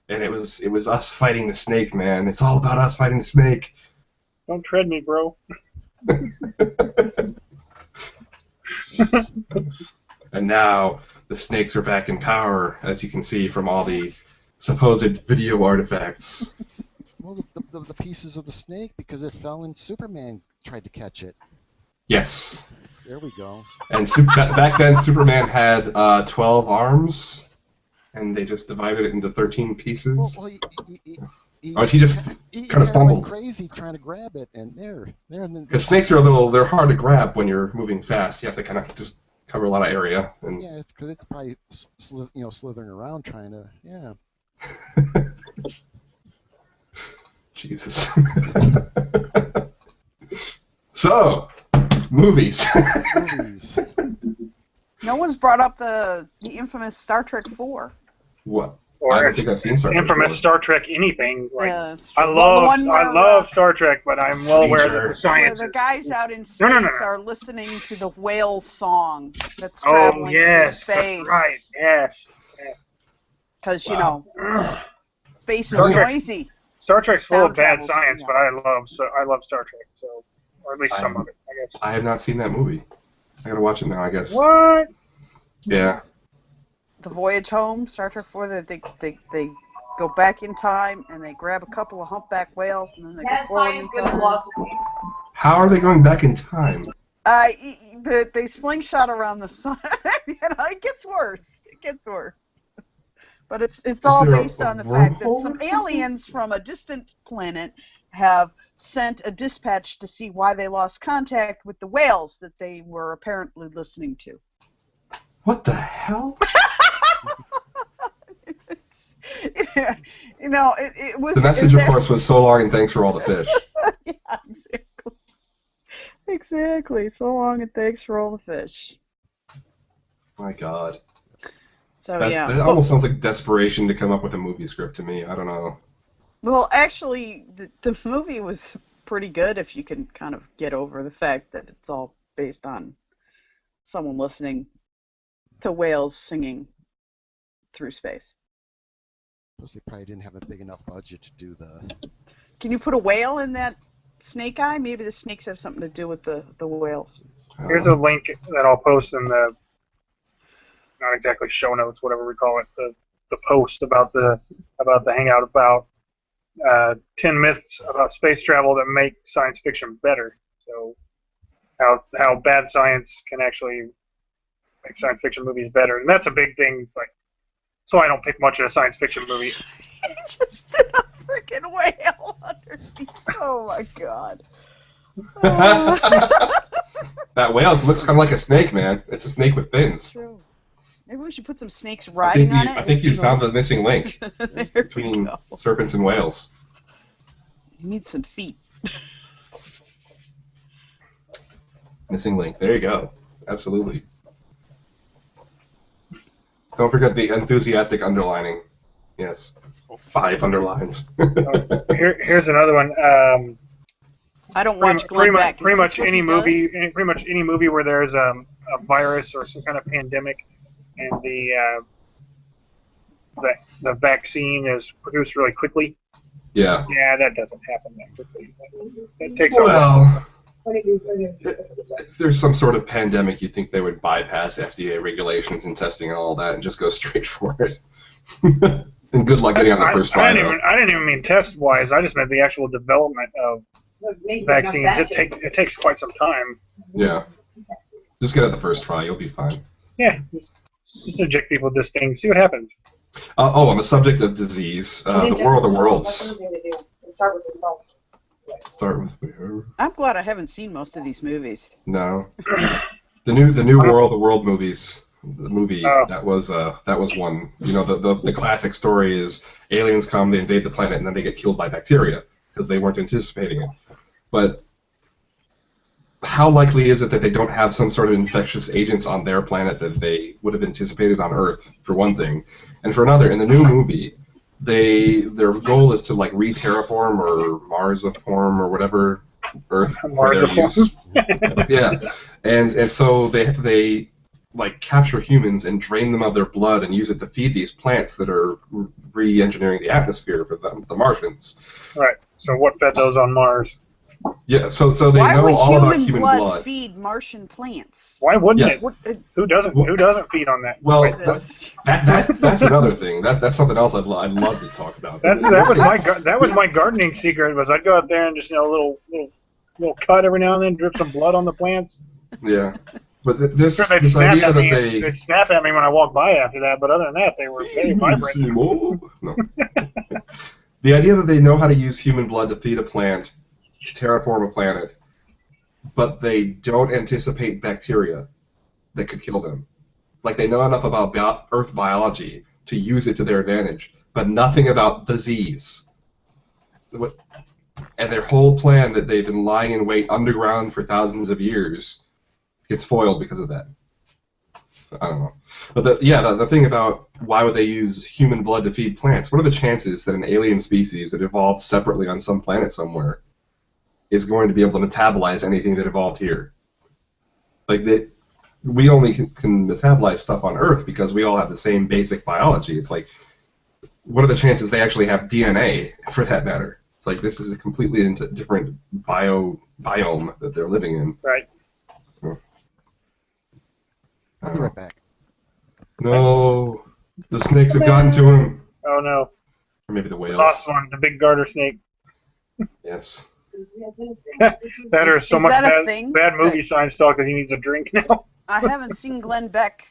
And it was us fighting the snake, man. It's all about us fighting the snake. Don't tread me, bro. And now the snakes are back in power, as you can see from all the supposed video artifacts. Well, the pieces of the snake, because it fell and Superman tried to catch it. Yes. There we go. And back then, Superman had 12 arms, and they just divided it into 13 pieces. Well, he just kind of fumbled. Went crazy trying to grab it, and there. Because snakes are they're hard to grab when you're moving fast. You have to kind of just cover a lot of area. And yeah, it's because it's probably slithering around trying to, yeah. Jesus. So, movies. Movies. No one's brought up the infamous Star Trek 4. What? Or I don't think I've seen Star Trek. infamous 4. Star Trek anything. Like, Yeah, that's I true. love Star Trek, but I'm well aware that the Where science. the guys out in space No. are listening to the whale song that's traveling through space. Right, yes. Because, Wow. space is Star Trek. noisy. Star Trek's full of bad Travels, science, yeah. but I love Star Trek, so, or at least some of it, I guess. I have not seen that movie. I gotta watch it now, I guess. What? Yeah. The voyage home, Star Trek 4, that they go back in time and they grab a couple of humpback whales and then they go forward in Good time. philosophy. How are they going back in time? They slingshot around the sun. It gets worse. But it's all there based a on the fact that wormhole some or aliens from a distant planet have sent a dispatch to see why they lost contact with the whales that they were apparently listening to. What the hell? It was. The message, of course, was so long and thanks for all the fish. Yeah, exactly. So long and thanks for all the fish. My God. So That almost sounds like desperation to come up with a movie script to me. I don't know. Well, actually, the movie was pretty good if you can kind of get over the fact that it's all based on someone listening to whales singing through space. Plus, they probably didn't have a big enough budget to do the... Can you put a whale in that snake eye? Maybe the snakes have something to do with the whales. Here's a link that I'll post in the, not exactly show notes, whatever we call it, the post about the Hangout about 10 myths about space travel that make science fiction better. So how bad science can actually make science fiction movies better, and that's a big thing. Like, so I don't pick much of a science fiction movie. Just a freaking whale underneath. Oh my God. That whale looks kind of like a snake, man. It's a snake with fins. True. Maybe we should put some snakes riding on it. I think you found the missing link between serpents and whales. You need some feet. Missing link. There you go. Absolutely. Don't forget the enthusiastic underlining. Yes. 5 underlines. Here's another one. I don't watch pretty Glenn Beck. much any movie where there's a virus or some kind of pandemic, and the vaccine is produced really quickly. Yeah. Yeah, that doesn't happen that quickly. It takes a while. If there's some sort of pandemic, you'd think they would bypass FDA regulations and testing and all that and just go straight for it. And good luck getting on the first try. I didn't even mean test-wise. I just meant the actual development of vaccines. It takes quite some time. Yeah. Just get it the first try. You'll be fine. Yeah. Just inject people with this thing. See what happens. On the subject of disease, the War of the Worlds. Start with results. Start with her. I'm glad I haven't seen most of these movies. No. The new War of the World movies. The movie that was one. You know, the classic story is aliens come, they invade the planet, and then they get killed by bacteria because they weren't anticipating it. But how likely is it that they don't have some sort of infectious agents on their planet that they would have anticipated on Earth, for one thing, and for another, in the new movie, their goal is to like re-terraform or Marsiform or whatever Earth for their use. Yeah, and so they like capture humans and drain them of their blood and use it to feed these plants that are re-engineering the atmosphere for the Martians. Right. So what fed those on Mars? Yeah. So they know all about human blood. Why would feed Martian plants? Why wouldn't it? Who doesn't feed on that? Well, that's another thing. That's something else I'd love to talk about. That was my gardening secret. Was I'd go out there and just a little cut every now and then, drip some blood on the plants. Yeah. But this idea that they'd snap at me when I walked by after that, but other than that, they were very vibrant. No. The idea that they know how to use human blood to feed a plant, to terraform a planet, but they don't anticipate bacteria that could kill them. Like they know enough about Earth biology to use it to their advantage, but nothing about disease. And their whole plan that they've been lying in wait underground for thousands of years gets foiled because of that. So, I don't know. But the thing about why would they use human blood to feed plants? What are the chances that an alien species that evolved separately on some planet somewhere is going to be able to metabolize anything that evolved here? Like we only can metabolize stuff on Earth because we all have the same basic biology. It's like, what are the chances they actually have DNA, for that matter? It's like this is a completely different biome that they're living in. Right. So, I'll be right back. No, the snakes have gotten to him. Oh no. Or maybe the whales. Last one, the big garter snake. Yes. That or so much bad movie science talk that he needs a drink now. I haven't seen Glenn Beck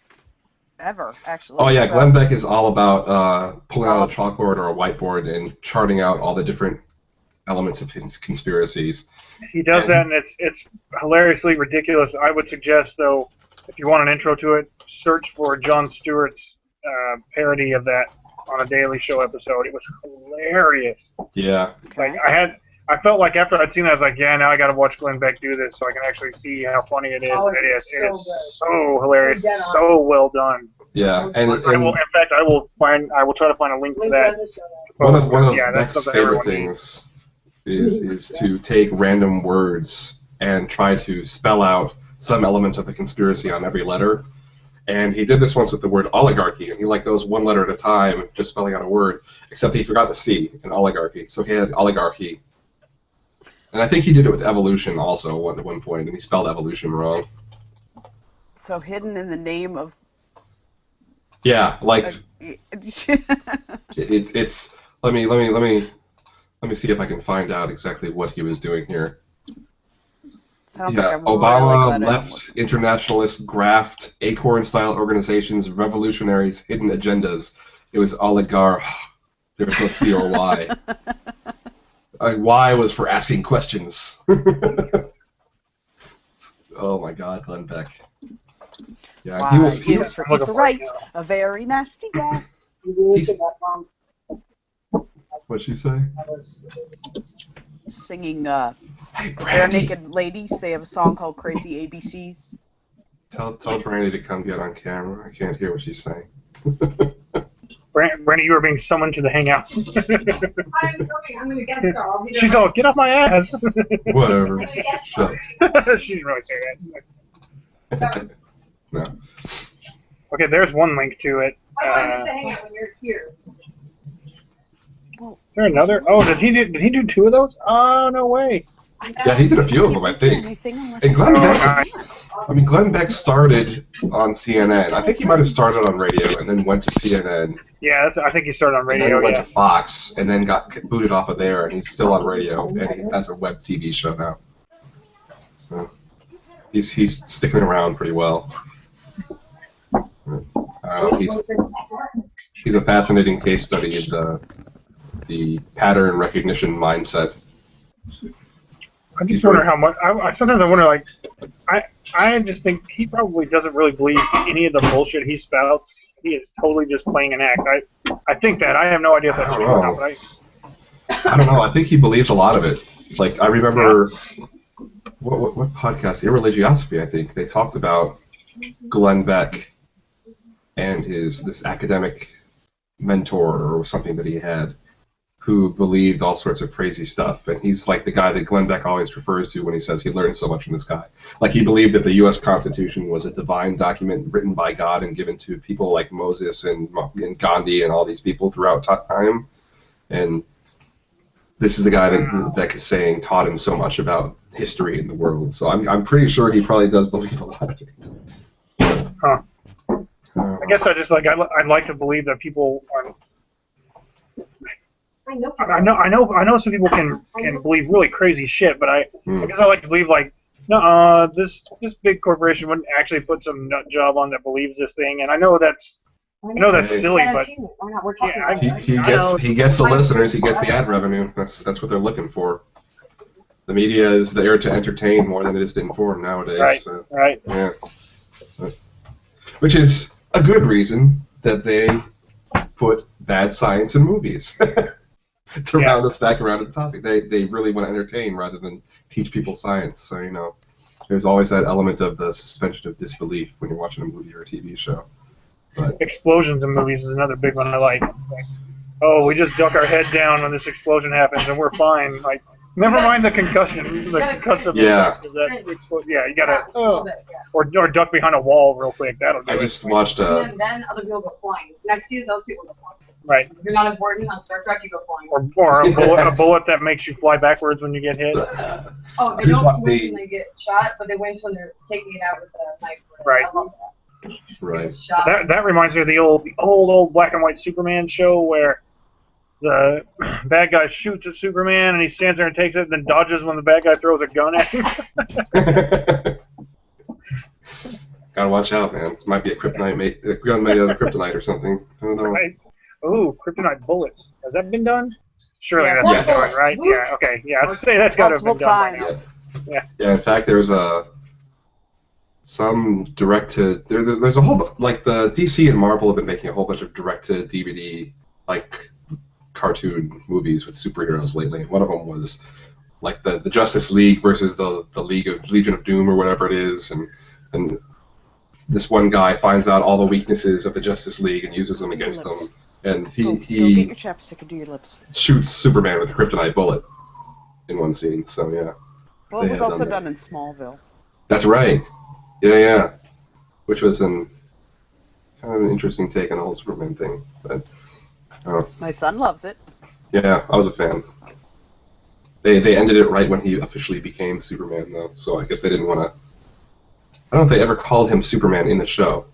ever, actually. Oh yeah, Glenn Beck is all about pulling out a chalkboard or a whiteboard and charting out all the different elements of his conspiracies. He does that, and it's hilariously ridiculous. I would suggest, though, if you want an intro to it, search for Jon Stewart's parody of that on a Daily Show episode. It was hilarious. Yeah. Like I felt like after I'd seen that, I was like, yeah, now I got to watch Glenn Beck do this so I can actually see how funny it is. Oh, it is so so hilarious, so well done. Yeah, and in fact, I will try to find a link to that. One of Beck's favorite things is to take random words and try to spell out some element of the conspiracy on every letter. And he did this once with the word oligarchy, and he goes one letter at a time, just spelling out a word, except he forgot the C in oligarchy, so he had oligarchy. And I think he did it with evolution also at one point, and he spelled evolution wrong. So hidden in the name of... Yeah, it's let me see if I can find out exactly what he was doing here. Sounds yeah, like Obama, left, internationalist, graft, acorn-style organizations, revolutionaries, hidden agendas. It was oligarch. There was no C or Y. Y was for asking questions. Oh my God, Glenn Beck. Yeah, Why he was for right, a very nasty guy. What'd she say? Singing hey, Bare Naked Ladies. They have a song called Crazy ABCs. Tell Brandy to come get on camera. I can't hear what she's saying. Brandy, you are being summoned to the Hangout. I'm going to guest star. She's all, get off my ass. Whatever. Shut up. She didn't really say that. No. Okay, there's one link to it. I want to hang out when you're here. Is there another? Oh, did he do 2 of those? Oh, no way. Yeah, he did a few of them, I think. And Glenn Beck, Glenn Beck started on CNN. I think he might have started on radio and then went to CNN. Yeah, I think he started on radio. And then went to Fox and then got booted off of there, and he's still on radio, and he has a web TV show now. So he's sticking around pretty well. He's a fascinating case study in the pattern recognition mindset. I just wonder how much. Sometimes I wonder, like, I just think he probably doesn't really believe any of the bullshit he spouts. He is totally just playing an act. I think that. I have no idea if that's true or not. But I don't know. I think he believes a lot of it. Like, I remember what podcast? Irreligiosity, I think. They talked about Glenn Beck and this academic mentor or something that he had, who believed all sorts of crazy stuff, and he's like the guy that Glenn Beck always refers to when he says he learned so much from this guy. Like, he believed that the U.S. Constitution was a divine document written by God and given to people like Moses and Gandhi and all these people throughout time, and this is the guy that Beck is saying taught him so much about history in the world. So I'm pretty sure he probably does believe a lot of it. Huh. I guess I'd like to believe that people are. I know some people can believe really crazy shit, but I guess I like to believe, like, no, this big corporation wouldn't actually put some nut job on that believes this thing, and I know that's silly, but yeah, he gets the listeners, he gets the ad revenue. That's what they're looking for. The media is there to entertain more than it is to inform nowadays. Right. So, Right. Yeah. Which is a good reason that they put bad science in movies. To round us back around to the topic. They really want to entertain rather than teach people science. So, you know, there's always that element of the suspension of disbelief when you're watching a movie or a TV show. But explosions in movies is another big one I like. Oh, we just duck our head down when this explosion happens and we're fine. Like, never mind the concussion. The concussive effect of that explosion. Yeah, you gotta or duck behind a wall real quick. That'll do it. I just watched and then other people go flying. So next to you, those people go flying. Right. If you're not important on Star Trek, you go flying. Or a bullet that makes you fly backwards when you get hit. Oh, they don't wince when they get shot, but they wince when they're taking it out with a knife. Right. I love that. Right. That reminds me of the old black and white Superman show where the bad guy shoots at Superman and he stands there and takes it and then dodges when the bad guy throws a gun at him. Gotta watch out, man. Might be a gun made out of kryptonite or something. I don't know. Right. Ooh, kryptonite bullets. Has that been done? Surely that's Yes. been done, right? Yeah, okay. Yeah, I was say that's got to have been done by now. Yeah, in fact, there's some there's a whole, like, the DC and Marvel have been making a whole bunch of direct-to-DVD, like, cartoon movies with superheroes lately. And one of them was, like, the Justice League versus the Legion of Doom or whatever it is, and this one guy finds out all the weaknesses of the Justice League and uses them against them. And he get your chapstick and do your lips. shoots Superman with a kryptonite bullet in one scene. So yeah. Well, it was also done in Smallville. That's right. Yeah. Which was kind of an interesting take on the whole Superman thing. But My son loves it. yeah, I was a fan. They ended it right when he officially became Superman, though. So I guess they didn't want to. I don't know if they ever called him Superman in the show.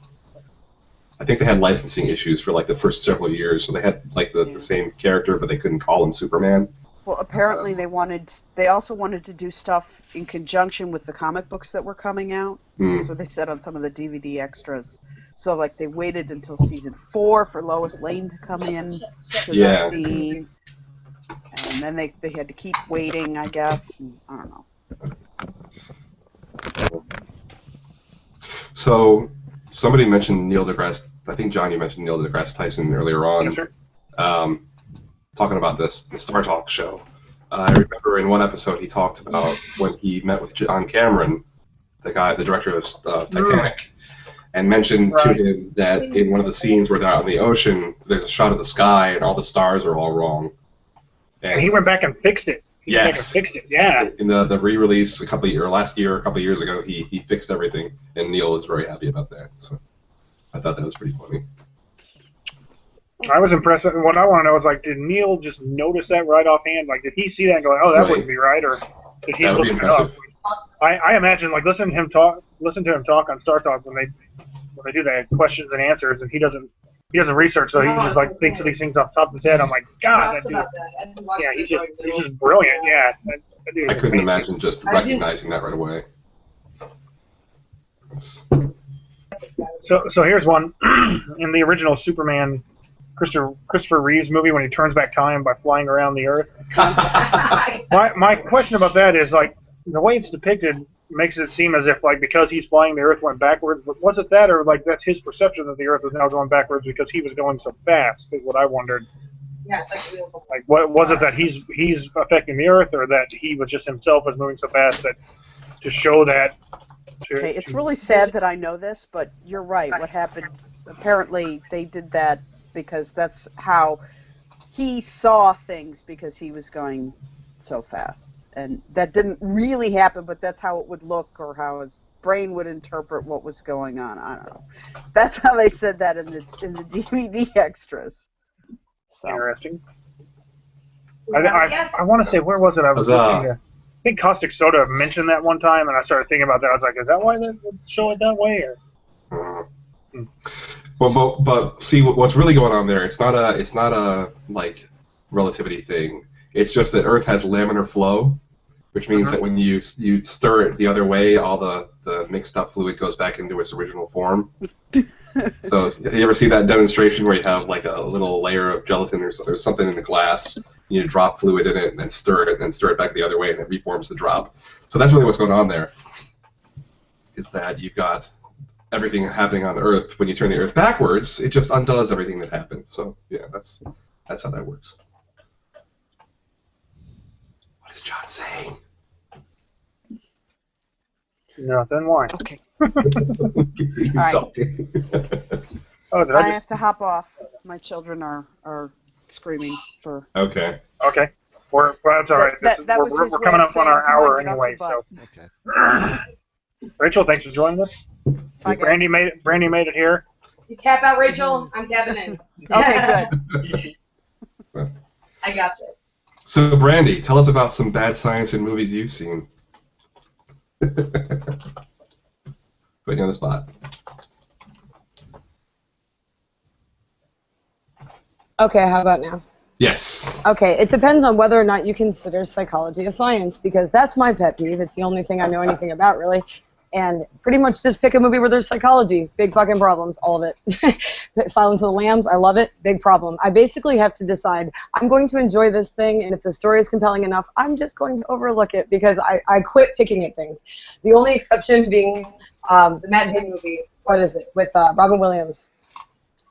I think they had licensing issues for, like, the first several years, so they had, like, the same character, but they couldn't call him Superman. Well, apparently they also wanted to do stuff in conjunction with the comic books that were coming out. That's what they said on some of the DVD extras. So, like, they waited until season 4 for Lois Lane to come in to the scene. And then they had to keep waiting, I guess. And I don't know. So, somebody mentioned Neil deGrasse. I think, John, you mentioned Neil deGrasse Tyson earlier on. Yes, sir. Talking about the Star Talk show. I remember in one episode he talked about when he met with John Cameron, the director of Titanic, and mentioned to him that in one of the scenes where they're out in the ocean, there's a shot of the sky and all the stars are all wrong. And he went back and fixed it. Fixed it, yeah. In the re-release a couple of years ago, he fixed everything, and Neil was very happy about that. So I thought that was pretty funny. I was impressed. What I want to know is, like, did Neil just notice that right offhand? Like, did he see that and go, "Oh, that wouldn't be right," or did he look it up? I imagine, like, listen to him talk on Star Talk when they do the questions and answers, and he doesn't research, so he just like thinks of these things off the top of his head. I'm like, God, that dude. Yeah, he's just brilliant. Yeah, that dude I is couldn't amazing. imagine just recognizing that right away. So here's one. In the original Superman, Christopher Reeves movie, when he turns back time by flying around the Earth. My question about that is, like, the way it's depicted makes it seem as if, like, because he's flying, the Earth went backwards. But was it that, or like that's his perception that the Earth was now going backwards because he was going so fast? Is what I wondered. Yeah, like what was it that he's affecting the Earth, or that he was just himself was moving so fast that to show that. Okay, it's really sad that I know this, but you're right. What happened? Apparently, they did that because that's how he saw things, because he was going so fast. And that didn't really happen, but that's how it would look, or how his brain would interpret what was going on. I don't know. That's how they said that in the DVD extras. So. Interesting. I want to say, where was it? I was listening to. I think Caustic Soda mentioned that one time, and I started thinking about that. I was like, is that why they would show it that way? Or? Well, but see, what's really going on there? It's not a like relativity thing. It's just that Earth has laminar flow, which means that when you stir it the other way, all the mixed up fluid goes back into its original form. So, have you ever seen that demonstration where you have like a little layer of gelatin or something in the glass? You drop fluid in it and then stir it, and then stir it back the other way, and it reforms the drop. So that's really what's going on there. Is that you've got everything happening on Earth. When you turn the Earth backwards, it just undoes everything that happened. So yeah, that's how that works. What is John saying? Nothing. Why? Okay. He's talking. Oh, did I have to hop off. My children are screaming for. Okay. Okay. Well, that's all right. We're coming up on our hour anyway. So. Okay. Rachel, thanks for joining us. Bye, Brandy made it here. You tap out, Rachel. I'm tapping in. Okay, good. I got this. So, Brandy, tell us about some bad science in movies you've seen. Putting you on the spot. Okay, how about now? Yes. Okay, it depends on whether or not you consider psychology a science, because that's my pet peeve. It's the only thing I know anything about, really. And pretty much just pick a movie where there's psychology. Big fucking problems, all of it. Silence of the Lambs, I love it. Big problem. I basically have to decide, I'm going to enjoy this thing, and if the story is compelling enough, I'm just going to overlook it, because I quit picking at things. The only exception being the Matt Damon movie, what is it, with Robin Williams.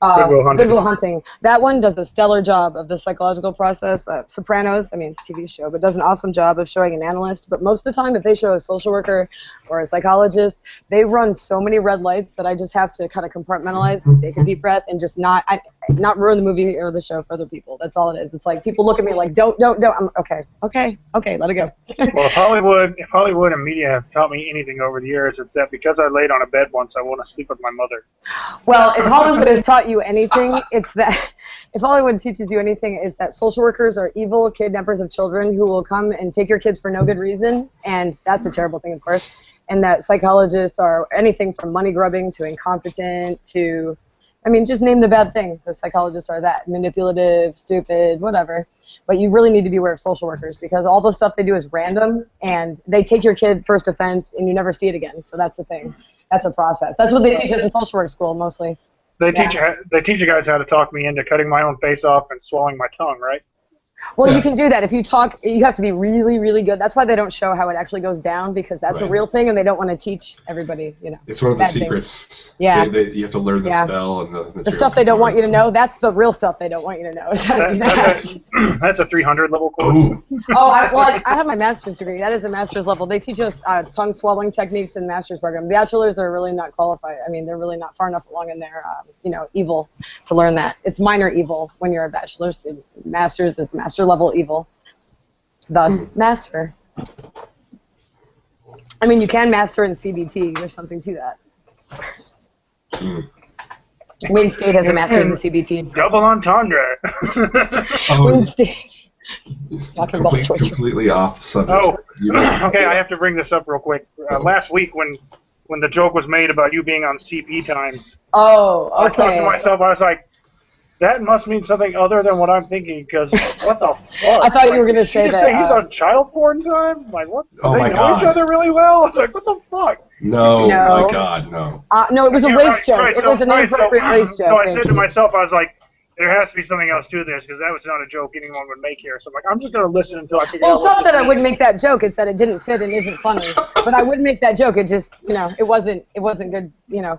Good Will Hunting. That one does a stellar job of the psychological process. Sopranos, I mean, it's a TV show, but does an awesome job of showing an analyst. But most of the time, if they show a social worker or a psychologist, they run so many red lights that I just have to kind of compartmentalize and take a deep breath and just not ruin the movie or the show for other people. That's all it is. It's like people look at me like, don't. I'm okay, let it go. Well, if Hollywood and media have taught me anything over the years, it's that because I laid on a bed once, I want to sleep with my mother. Well, if Hollywood has taught you anything, it's that if Hollywood teaches you anything, is that social workers are evil kidnappers of children who will come and take your kids for no good reason, and that's a terrible thing, of course, and that psychologists are anything from money grubbing to incompetent to, I mean, just name the bad thing. The psychologists are that, manipulative, stupid, whatever. But you really need to be aware of social workers, because all the stuff they do is random, and they take your kid first offense, and you never see it again. So that's the thing. That's a process. That's what they teach us in social work school, mostly. They teach you guys how to talk me into cutting my own face off and swallowing my tongue, right? Well, you can do that. If you talk, you have to be really, really good. That's why they don't show how it actually goes down, because that's a real thing, and they don't want to teach everybody, It's one of the secrets. Things. Yeah. You have to learn the spell and the stuff they don't want you to know. That's the real stuff they don't want you to know. That's a 300 level course. I have my master's degree. That is a master's level. They teach us tongue swallowing techniques in the master's program. Bachelors are really not qualified. I mean, they're really not far enough along in their, evil to learn that. It's minor evil when you're a bachelor's student. Master's is master level evil. Thus, master. I mean, you can master in CBT. There's something to that. Wayne State has a master's in CBT. Double entendre. Wayne State. Completely off subject. Oh, okay. I have to bring this up real quick. Last week, when the joke was made about you being on CP time, oh, okay. I thought to myself, I was like, that must mean something other than what I'm thinking, because what the fuck? I thought you were going to say that. He's on child porn time? Like, what? Oh they know each other really well? It's like, what the fuck? No, my God, no. No, it was a race joke. It was an inappropriate race joke. So I said to myself, I was like, there has to be something else to this, because that was not a joke anyone would make here. So I'm like, I'm just going to listen until I figure out. Well, it's not that I wouldn't make that joke. It's that it didn't fit and isn't funny. But I would make that joke. It just, it wasn't good.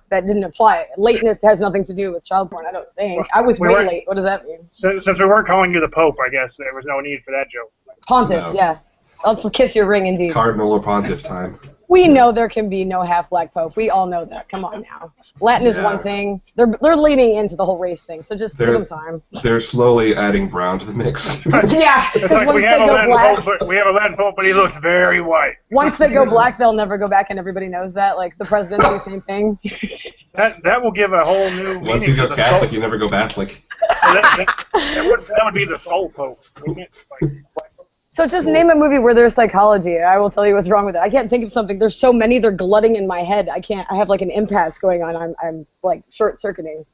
That didn't apply. Lateness has nothing to do with child porn, I don't think. I was way late. What does that mean? Since we weren't calling you the Pope, I guess there was no need for that joke. Pontiff, yeah. Let's kiss your ring, indeed. Cardinal or Pontiff time. We know there can be no half-black Pope. We all know that. Come on now. Latin is one thing. They're leaning into the whole race thing, so just give them time. They're slowly adding brown to the mix. Yeah. It's like we have a Latin Pope, but he looks very white. Once they go black, they'll never go back, and everybody knows that. Like, the president does the same thing. That will give a whole new meaning. Once you go Catholic, you never go Catholic. That would be the soul Pope, wouldn't it? Like, so just name a movie where there's psychology, and I will tell you what's wrong with it. I can't think of something. There's so many, they're glutting in my head. I have like an impasse going on. I'm like short-circuiting.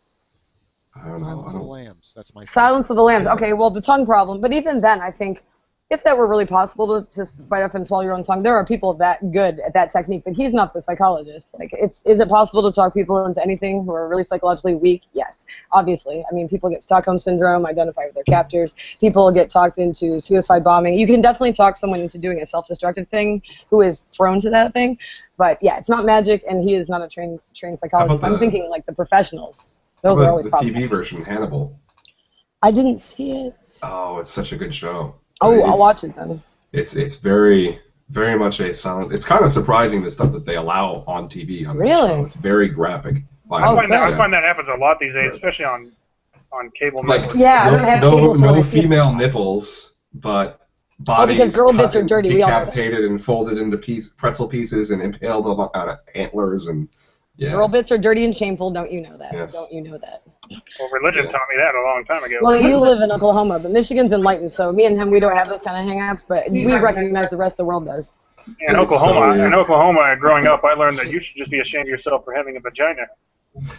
I don't know. Silence of the Lambs. That's my favorite. Silence of the Lambs. Okay, well, the tongue problem. But even then, I think if that were really possible to just bite off and swallow your own tongue, there are people that good at that technique, but he's not the psychologist. Like, is it possible to talk people into anything who are really psychologically weak? Yes, obviously. I mean, people get Stockholm Syndrome, identify with their captors. People get talked into suicide bombing. You can definitely talk someone into doing a self-destructive thing who is prone to that thing. But, yeah, it's not magic, and he is not a trained psychologist. I'm thinking, like, the professionals. Those are always the problematic. TV version, Hannibal. I didn't see it. Oh, it's such a good show. Oh, I'll watch it then. It's very, very much a silent. It's kind of surprising the stuff that they allow on TV on really? Show. It's very graphic. I find that happens a lot these days, especially on cable networks. Yeah, I don't have cable. No female nipples, but bodies because girl bits are dirty. Decapitated and folded into pretzel pieces and impaled on antlers and. Yeah. Girl bits are dirty and shameful. Don't you know that? Yes. Don't you know that? Well, religion taught me that a long time ago. Well, you live in Oklahoma, but Michigan's enlightened, so me and him, we don't have those kind of hang-ups, but we recognize the rest of the world does. In Oklahoma, growing up, I learned that you should just be ashamed of yourself for having a vagina.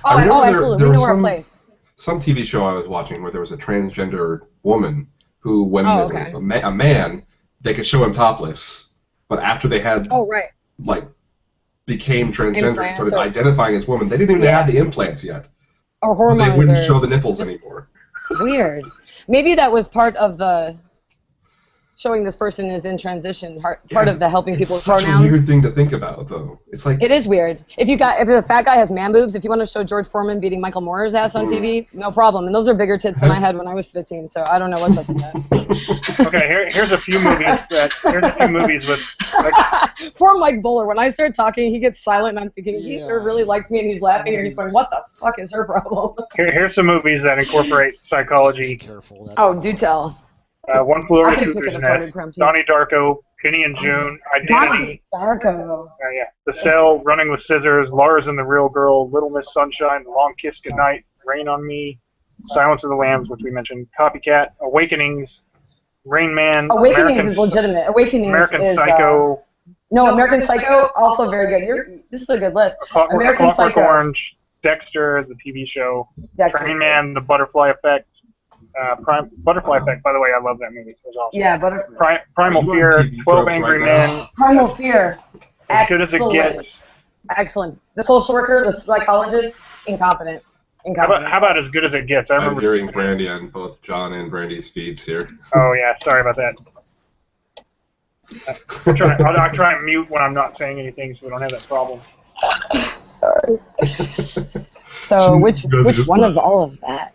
Absolutely. We know our place. Some TV show I was watching where there was a transgender woman who, when a man, they could show him topless, but after they had became transgender and started identifying as women, they didn't even have the implants yet. Or hormones. They wouldn't show the nipples anymore. Weird. Maybe that was part of the showing this person is in transition, part of the helping people with pronouns. It's such a weird thing to think about, though. It's like it is weird. If the fat guy has man boobs, if you want to show George Foreman beating Michael Moore's ass on TV, no problem. And those are bigger tits than I had when I was 15, so I don't know what's up with that. Okay, here's a few movies with. Like, poor Mike Buller. When I start talking, he gets silent, and I'm thinking he either really likes me and he's laughing, or he's going, "What the fuck is her problem?" Here's some movies that incorporate psychology. Careful. Do tell. One Flew Over the Cuckoo's Nest, Donnie Darko, Penny and June, Identity. Donnie Darko. The Cell, Running with Scissors, Lars and the Real Girl, Little Miss Sunshine, The Long Kiss Goodnight, Rain on Me, Silence of the Lambs, which we mentioned, Copycat, Awakenings, Rain Man. Awakenings is legitimate. Awakenings American Psycho. American Psycho, also very good. This is a good list. American Clockwork Psycho. Orange, Dexter, the TV show, Train Man, The Butterfly Effect. Butterfly Effect, by the way, I love that movie. It was awesome. Yeah, Primal Fear, 12 Angry Men. Primal Fear. As good as it gets. Excellent. The social worker, the psychologist, incompetent. How about As Good as It Gets? I'm hearing Brandy on both John and Brandy's feeds here. Oh, yeah. Sorry about that. I'll try and mute when I'm not saying anything so we don't have that problem. Sorry. So which one of all of that?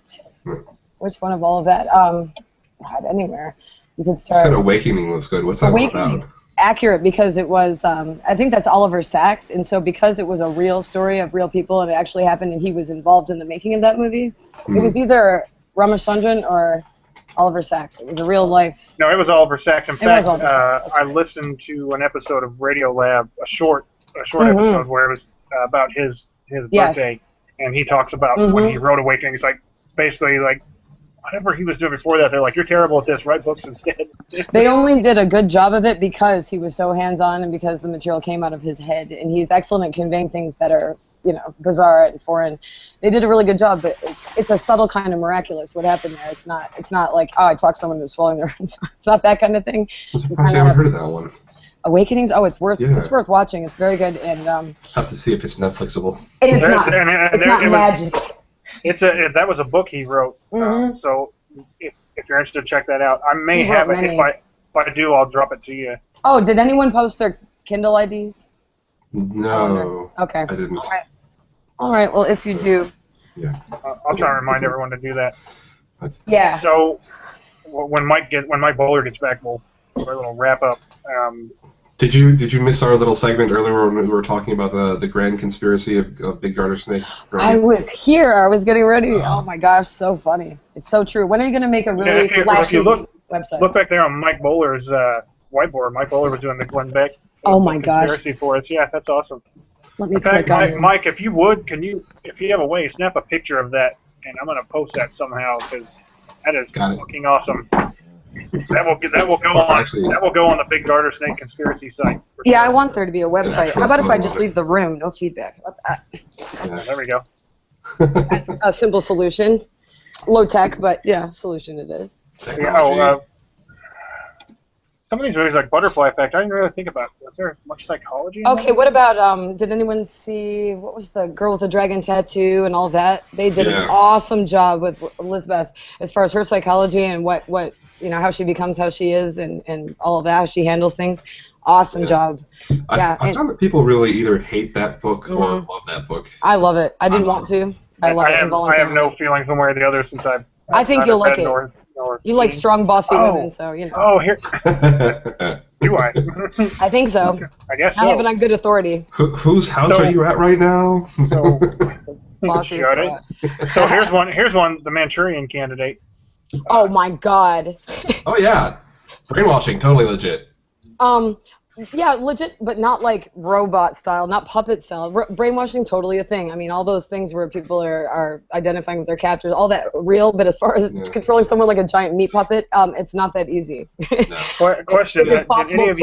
Which one of all of that? God, anywhere. You could start. You said Awakening was good. What's that about? Accurate, because it was, I think that's Oliver Sacks, and so because it was a real story of real people and it actually happened and he was involved in the making of that movie, it was either Ramachandran or Oliver Sacks. It was a real life. No, it was Oliver Sacks. In fact, I listened to an episode of Radio Lab, a short episode where it was about his birthday, and he talks about when he wrote Awakening. He's like, basically, like, whatever he was doing before that, they're like, you're terrible at this, write books instead. They only did a good job of it because he was so hands-on and because the material came out of his head, and he's excellent at conveying things that are, you know, bizarre and foreign. They did a really good job, but it's a subtle kind of miraculous what happened there. It's not like, oh, I talked to someone who's swallowing their hands. It's not that kind of thing. I'm surprised I haven't heard of that one. Awakenings? Oh, it's worth watching. It's very good, and have to see if it's Netflixable. And it's not magic. That was a book he wrote. So if you're interested, check that out. I may have it. If I do, I'll drop it to you. Oh, did anyone post their Kindle IDs? No. Okay. I didn't. All right. Well, if you do. Yeah. I'll try to remind everyone to do that. Yeah. So when Mike Bowler gets back, we'll do a little wrap up. Did you miss our little segment earlier when we were talking about the grand conspiracy of Big Garter Snake? I was here. I was getting ready. Oh my gosh, so funny. It's so true. When are you going to make a really flashy website? Look back there on Mike Bowler's whiteboard. Mike Bowler was doing the Glenn Beck conspiracy for us. Yeah, that's awesome. Let me click on it. Mike, if you would, if you have a way, snap a picture of that, and I'm going to post that somehow because that is fucking awesome. That will go on the Big Garter Snake conspiracy site. Yeah, I want there to be a website. How about if I just leave the room? No feedback. How about that? Yeah, there we go. A simple solution. Low tech, but yeah, solution it is. Some of these movies like Butterfly Effect, I didn't really think about. Was there much psychology in Okay, what about, did anyone see, what was the Girl with the Dragon Tattoo and all that? They did an awesome job with Elizabeth as far as her psychology and what you know, how she becomes how she is and all of that, how she handles things. Awesome job. I found that people really either hate that book or love that book. I love it. I didn't want to. I love it involuntarily. I have no feelings one way or the other since I think you'll like it. You like strong, bossy women, so, you know. Oh, here. Do I? I think so. Okay. I guess so. I have it on good authority. Whose house are you at right now? So, bossy so here's one, the Manchurian Candidate. Oh my God. Oh yeah, brainwashing, totally legit. Yeah, legit, but not like robot style, not puppet style. Brainwashing, totally a thing. I mean, all those things where people are identifying with their captors, all that real. But as far as controlling someone like a giant meat puppet, it's not that easy. No. Question: Did any of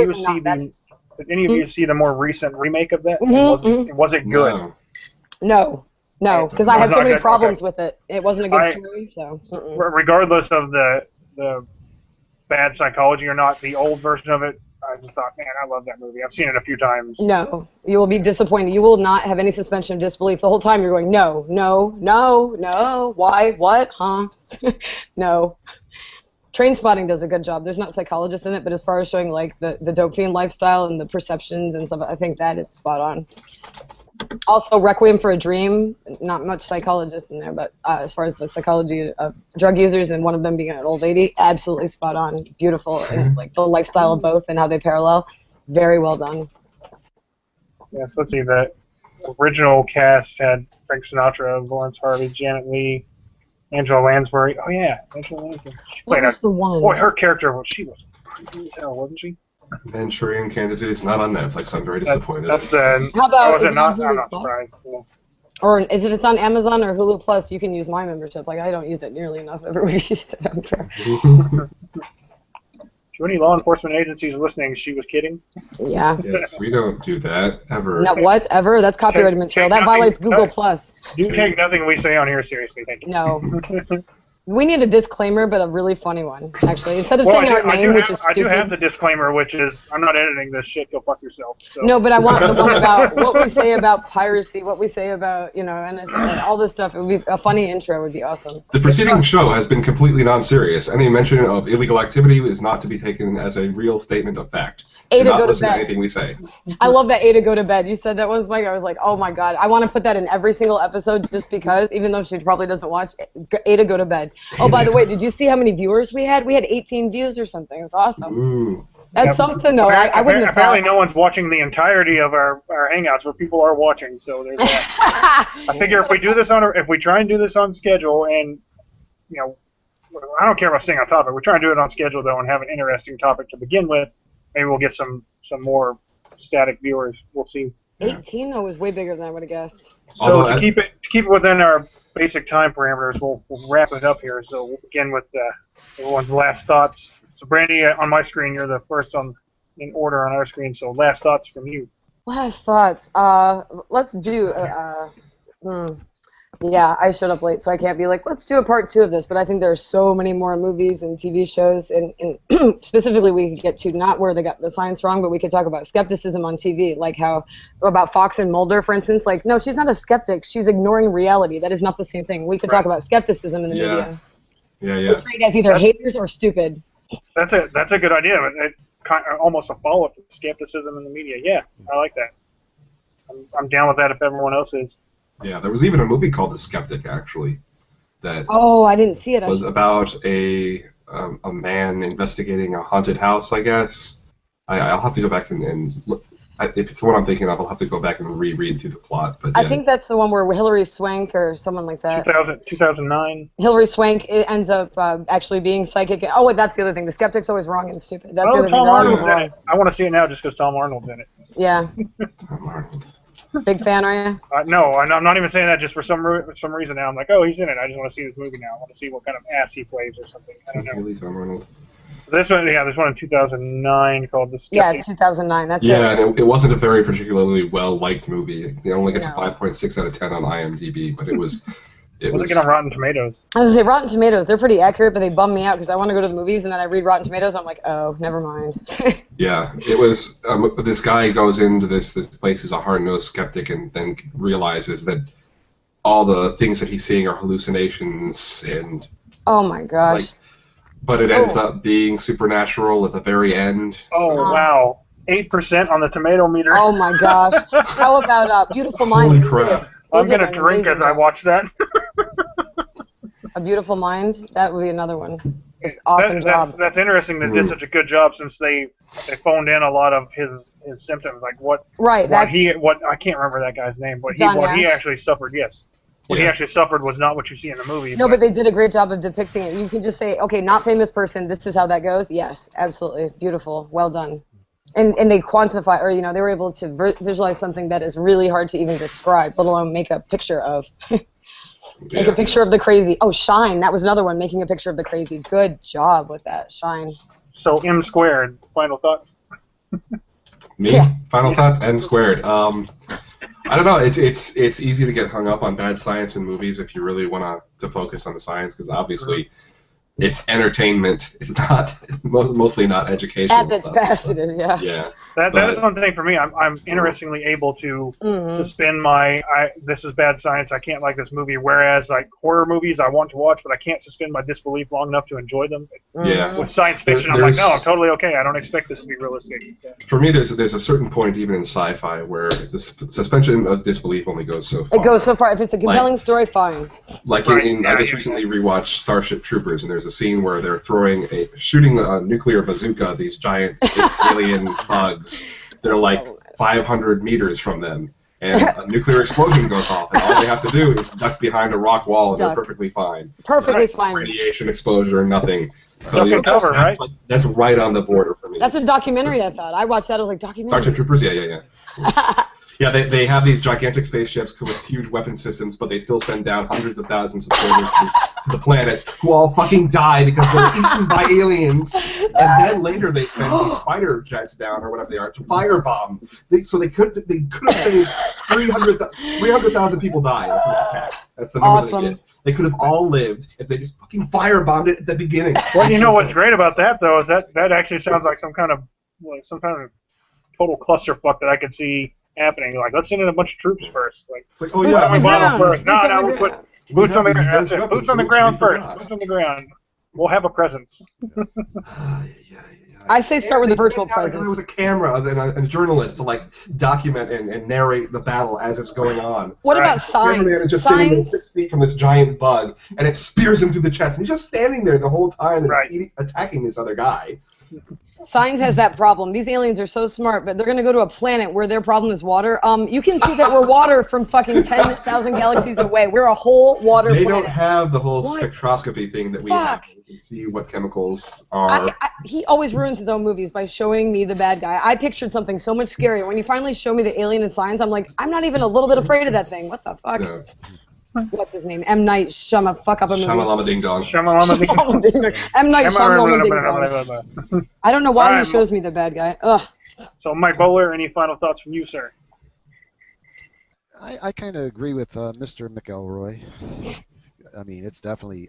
you see the more recent remake of that? Was it good? No. No, because I had so many problems with it. It wasn't a good story, so. Regardless of the bad psychology or not, the old version of it, I just thought, man, I love that movie. I've seen it a few times. No, you will be disappointed. You will not have any suspension of disbelief. The whole time you're going, no, why, what, huh? No. Trainspotting does a good job. There's not psychologists in it, but as far as showing like the dope fiend lifestyle and the perceptions and stuff, I think that is spot on. Also, Requiem for a Dream, not much psychologist in there, but as far as the psychology of drug users and one of them being an old lady, absolutely spot on, beautiful, and like the lifestyle of both and how they parallel, very well done. Yes, let's see, the original cast had Frank Sinatra, Lawrence Harvey, Janet Leigh, Angela Lansbury. Oh yeah, Angela Lansbury. What was the one? Boy, her character, she was creepy as hell, wasn't she? Manchurian Candidate is not on Netflix. I'm very disappointed. That's the. How about? Was it not? I'm not surprised. Yeah. Or is it? It's on Amazon or Hulu Plus. You can use my membership. Like I don't use it nearly enough. Everybody uses it. I don't care. To any law enforcement agencies listening, she was kidding. Yeah. Yes, we don't do that ever. No, what ever? That's copyrighted material. That violates Google Plus. You take nothing we say on here seriously. Thank you. No. We need a disclaimer, but a really funny one, actually. Instead of saying our name, which is stupid. I do have the disclaimer, which is, I'm not editing this shit, go fuck yourself. So. No, but I want the one about what we say about piracy, what we say about, you know, and all this stuff. It would be a funny intro would be awesome. The preceding show has been completely non-serious. Any mention of illegal activity is not to be taken as a real statement of fact. Ada, do not go to listen bed. to anything we say. I love that Ada go to bed. You said that once, Mike. I was like, oh my god, I want to put that in every single episode just because, even though she probably doesn't watch, Ada go to bed. Oh, by the way, did you see how many viewers we had? We had 18 views or something. It was awesome. Ooh. That's something, though. I wouldn't have apparently no one's watching the entirety of our Hangouts where people are watching, so there's that. I figure if we try and do this on schedule and, you know, I don't care about staying on topic. We try and do it on schedule, though, and have an interesting topic to begin with. Maybe we'll get some more static viewers. We'll see. 18 though was way bigger than I would have guessed. So to keep it within our basic time parameters, we'll wrap it up here. So we'll begin with everyone's last thoughts. So Brandy, on my screen, you're the first in order on our screen. So last thoughts from you. Last thoughts. Let's do. Yeah, I showed up late, so I can't be like, let's do a part 2 of this. But I think there are so many more movies and TV shows, and specifically we could get to not where they got the science wrong, but we could talk about skepticism on TV, like how about Fox and Mulder, for instance. Like, no, she's not a skeptic; she's ignoring reality. That is not the same thing. We could talk about skepticism in the media. Yeah. Portrayed as either haters or stupid. That's a good idea. It almost a follow-up to skepticism in the media. Yeah, I like that. I'm down with that if everyone else is. Yeah, there was even a movie called The Skeptic, actually, that I didn't see it. Was about a man investigating a haunted house, I guess. I'll have to go back and look. If it's the one I'm thinking of, I'll have to go back and reread through the plot. But yeah. I think that's the one where Hilary Swank or someone like that. 2009. Hilary Swank ends up actually being psychic. Oh, wait, that's the other thing. The skeptic's always wrong and stupid. That's the other Tom thing. Arnold's in it. I want to see it now just because Tom Arnold's in it. Yeah. Tom Arnold. Big fan, are you? No, I'm not even saying that just for some reason now. I'm like, oh, he's in it. I just want to see this movie now. I want to see what kind of ass he plays or something. I don't know. Really, Tom Arnold. So there's one in 2009 called The Skeptic. Yeah, 2009. That's it. Yeah, and it wasn't a very particularly well-liked movie. It only gets a 5.6 out of 10 on IMDb, but it was... What's it get on Rotten Tomatoes? I was going to say, Rotten Tomatoes, they're pretty accurate, but they bum me out because I want to go to the movies, and then I read Rotten Tomatoes, and I'm like, oh, never mind. Yeah, it was... this guy goes into this place, he's a hard-nosed skeptic, and then realizes that all the things that he's seeing are hallucinations, and... Oh, my gosh. But it ends up being supernatural at the very end. Oh, wow. 8% on the tomato meter. Oh, my gosh. How about Beautiful Mind? Holy crap. I'm going to drink as I watch that. A Beautiful Mind? That would be another one. Just awesome job. That's interesting they did such a good job since they phoned in a lot of his symptoms. Like what I can't remember that guy's name, but he actually suffered, yes. What he actually suffered was not what you see in the movie. No, but they did a great job of depicting it. You can just say, okay, not famous person, this is how that goes. Yes, absolutely. Beautiful. Well done. And they quantify, or, they were able to visualize something that is really hard to even describe, let alone make a picture of. Make a picture of the crazy. Oh, Shine. That was another one, making a picture of the crazy. Good job with that, Shine. So, M squared. Final thoughts? Me? Yeah. Final thoughts? M squared. I don't know. It's easy to get hung up on bad science in movies if you really want to focus on the science, because obviously it's entertainment. It's not mostly not educational. At its best, it is. Yeah. Yeah. That is one thing for me. I'm interestingly able to suspend my this is bad science. I can't like this movie. Whereas like horror movies, I want to watch, but I can't suspend my disbelief long enough to enjoy them. Yeah. With science fiction, I'm like, no, I'm totally okay. I don't expect this to be realistic. For me, there's a certain point even in sci-fi where the suspension of disbelief only goes so far. It goes so far. If it's a compelling story, fine. Like I just recently rewatched Starship Troopers, and there's a scene where they're shooting a nuclear bazooka at these giant alien bugs. They're like 500 meters from them, and a nuclear explosion goes off, and all they have to do is duck behind a rock wall, and they're perfectly fine. Perfectly fine. Radiation exposure, nothing. So right? That's right on the border for me. That's a documentary, I thought. I watched that, I was like, documentary? Starship Troopers? Yeah. Yeah, they have these gigantic spaceships with huge weapon systems, but they still send down hundreds of thousands of soldiers to the planet, who all fucking die because they're eaten by aliens. And then later they send these fighter jets down, or whatever they are, to firebomb. So they could have saved 300,000 people die in the first attack. That's the number they get. They could have all lived if they just fucking firebombed it at the beginning. Well, you know what's great about that though is that actually sounds like some kind of total clusterfuck that I could see happening. Like, let's send in a bunch of troops first. Like, it's like, oh yeah, we bomb them first. No, we'll put boots on the ground. That's it. Boots on the ground first. Boots on the ground. We'll have a presence. I say start with the virtual presence. With a camera and a journalist to like document and narrate the battle as it's going on. What about signs? The cameraman is just sitting there 6 feet from this giant bug, and it spears him through the chest, and he's just standing there the whole time and attacking this other guy. Signs has that problem. These aliens are so smart, but they're going to go to a planet where their problem is water. You can see that we're water from fucking 10,000 galaxies away. We're a whole water They planet. don't have the whole What? spectroscopy thing that we have. You can see what chemicals are. He always ruins his own movies by showing me the bad guy. I pictured something so much scarier. When you finally show me the alien in Signs, I'm like, I'm not even a little bit afraid of that thing. What the fuck? No. What's his name? M. Night fuck up a movie. Shamalama Ding Dong. Shamalama Ding Dong. M. Night Shyamalan Ding Dong. I don't know why he shows me the bad guy. Ugh. So, Mike Bowler, any final thoughts from you, sir? I kind of agree with Mr. McElroy. I mean, it's definitely,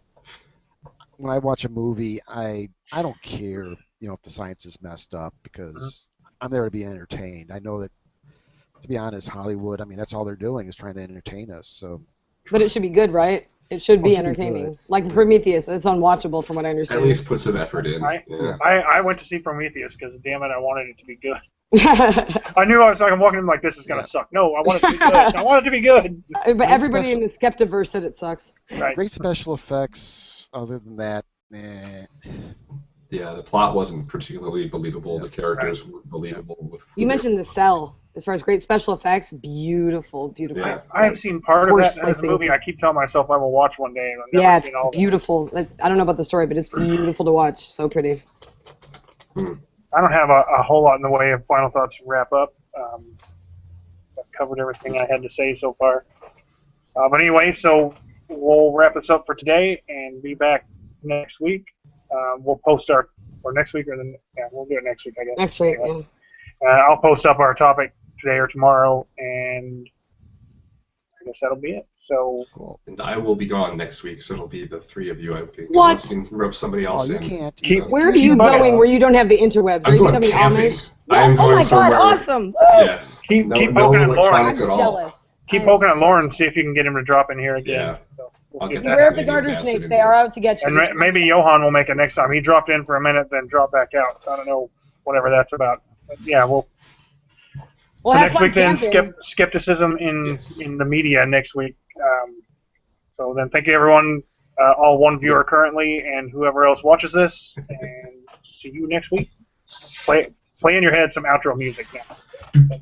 when I watch a movie, I don't care, if the science is messed up, because I'm there to be entertained. I know that, to be honest, Hollywood, I mean, that's all they're doing is trying to entertain us. So. But it should be good, right? It should be entertaining. Like Prometheus, it's unwatchable from what I understand. At least put some effort in. I went to see Prometheus because, damn it, I wanted it to be good. I knew I was like, I'm walking in like, this is going to suck. No, I want it to be good. I want it to be good. But everybody in the Skeptiverse said it sucks. Right. Great special effects, other than that, Yeah, the plot wasn't particularly believable. The characters were believable. You mentioned The Cell. As far as great special effects, beautiful, beautiful. Yeah. I have seen part of that as a movie. I keep telling myself I will watch one day. And I've never it's seen all beautiful. I don't know about the story, but it's beautiful to watch. So pretty. I don't have a whole lot in the way of final thoughts to wrap up. I've covered everything I had to say so far. But anyway, so we'll wrap this up for today and be back next week. We'll post next week, we'll do it next week, I guess. Next week, yeah. I'll post up our topic today or tomorrow, and I guess that'll be it. So. Cool. And I will be gone next week, so it'll be the three of you, I think. What? Unless you can rope somebody else in. Can't. Where are you going where you don't have the interwebs? Are you becoming Amish? I'm going oh my somewhere. God, awesome! Yes. Keep no poking at Lauren. electronics I'm at all. jealous. Keep poking at Lauren and see if you can get him to drop in here again. Yeah. So we'll see. Beware of the garter snakes. They are out to get you. And maybe Johan will make it next time. He dropped in for a minute, then dropped back out. So I don't know, whatever that's about. But yeah, so next week then, skepticism in the media next week. So then, thank you everyone, all one viewer currently, and whoever else watches this, and see you next week. Play in your head some outro music now.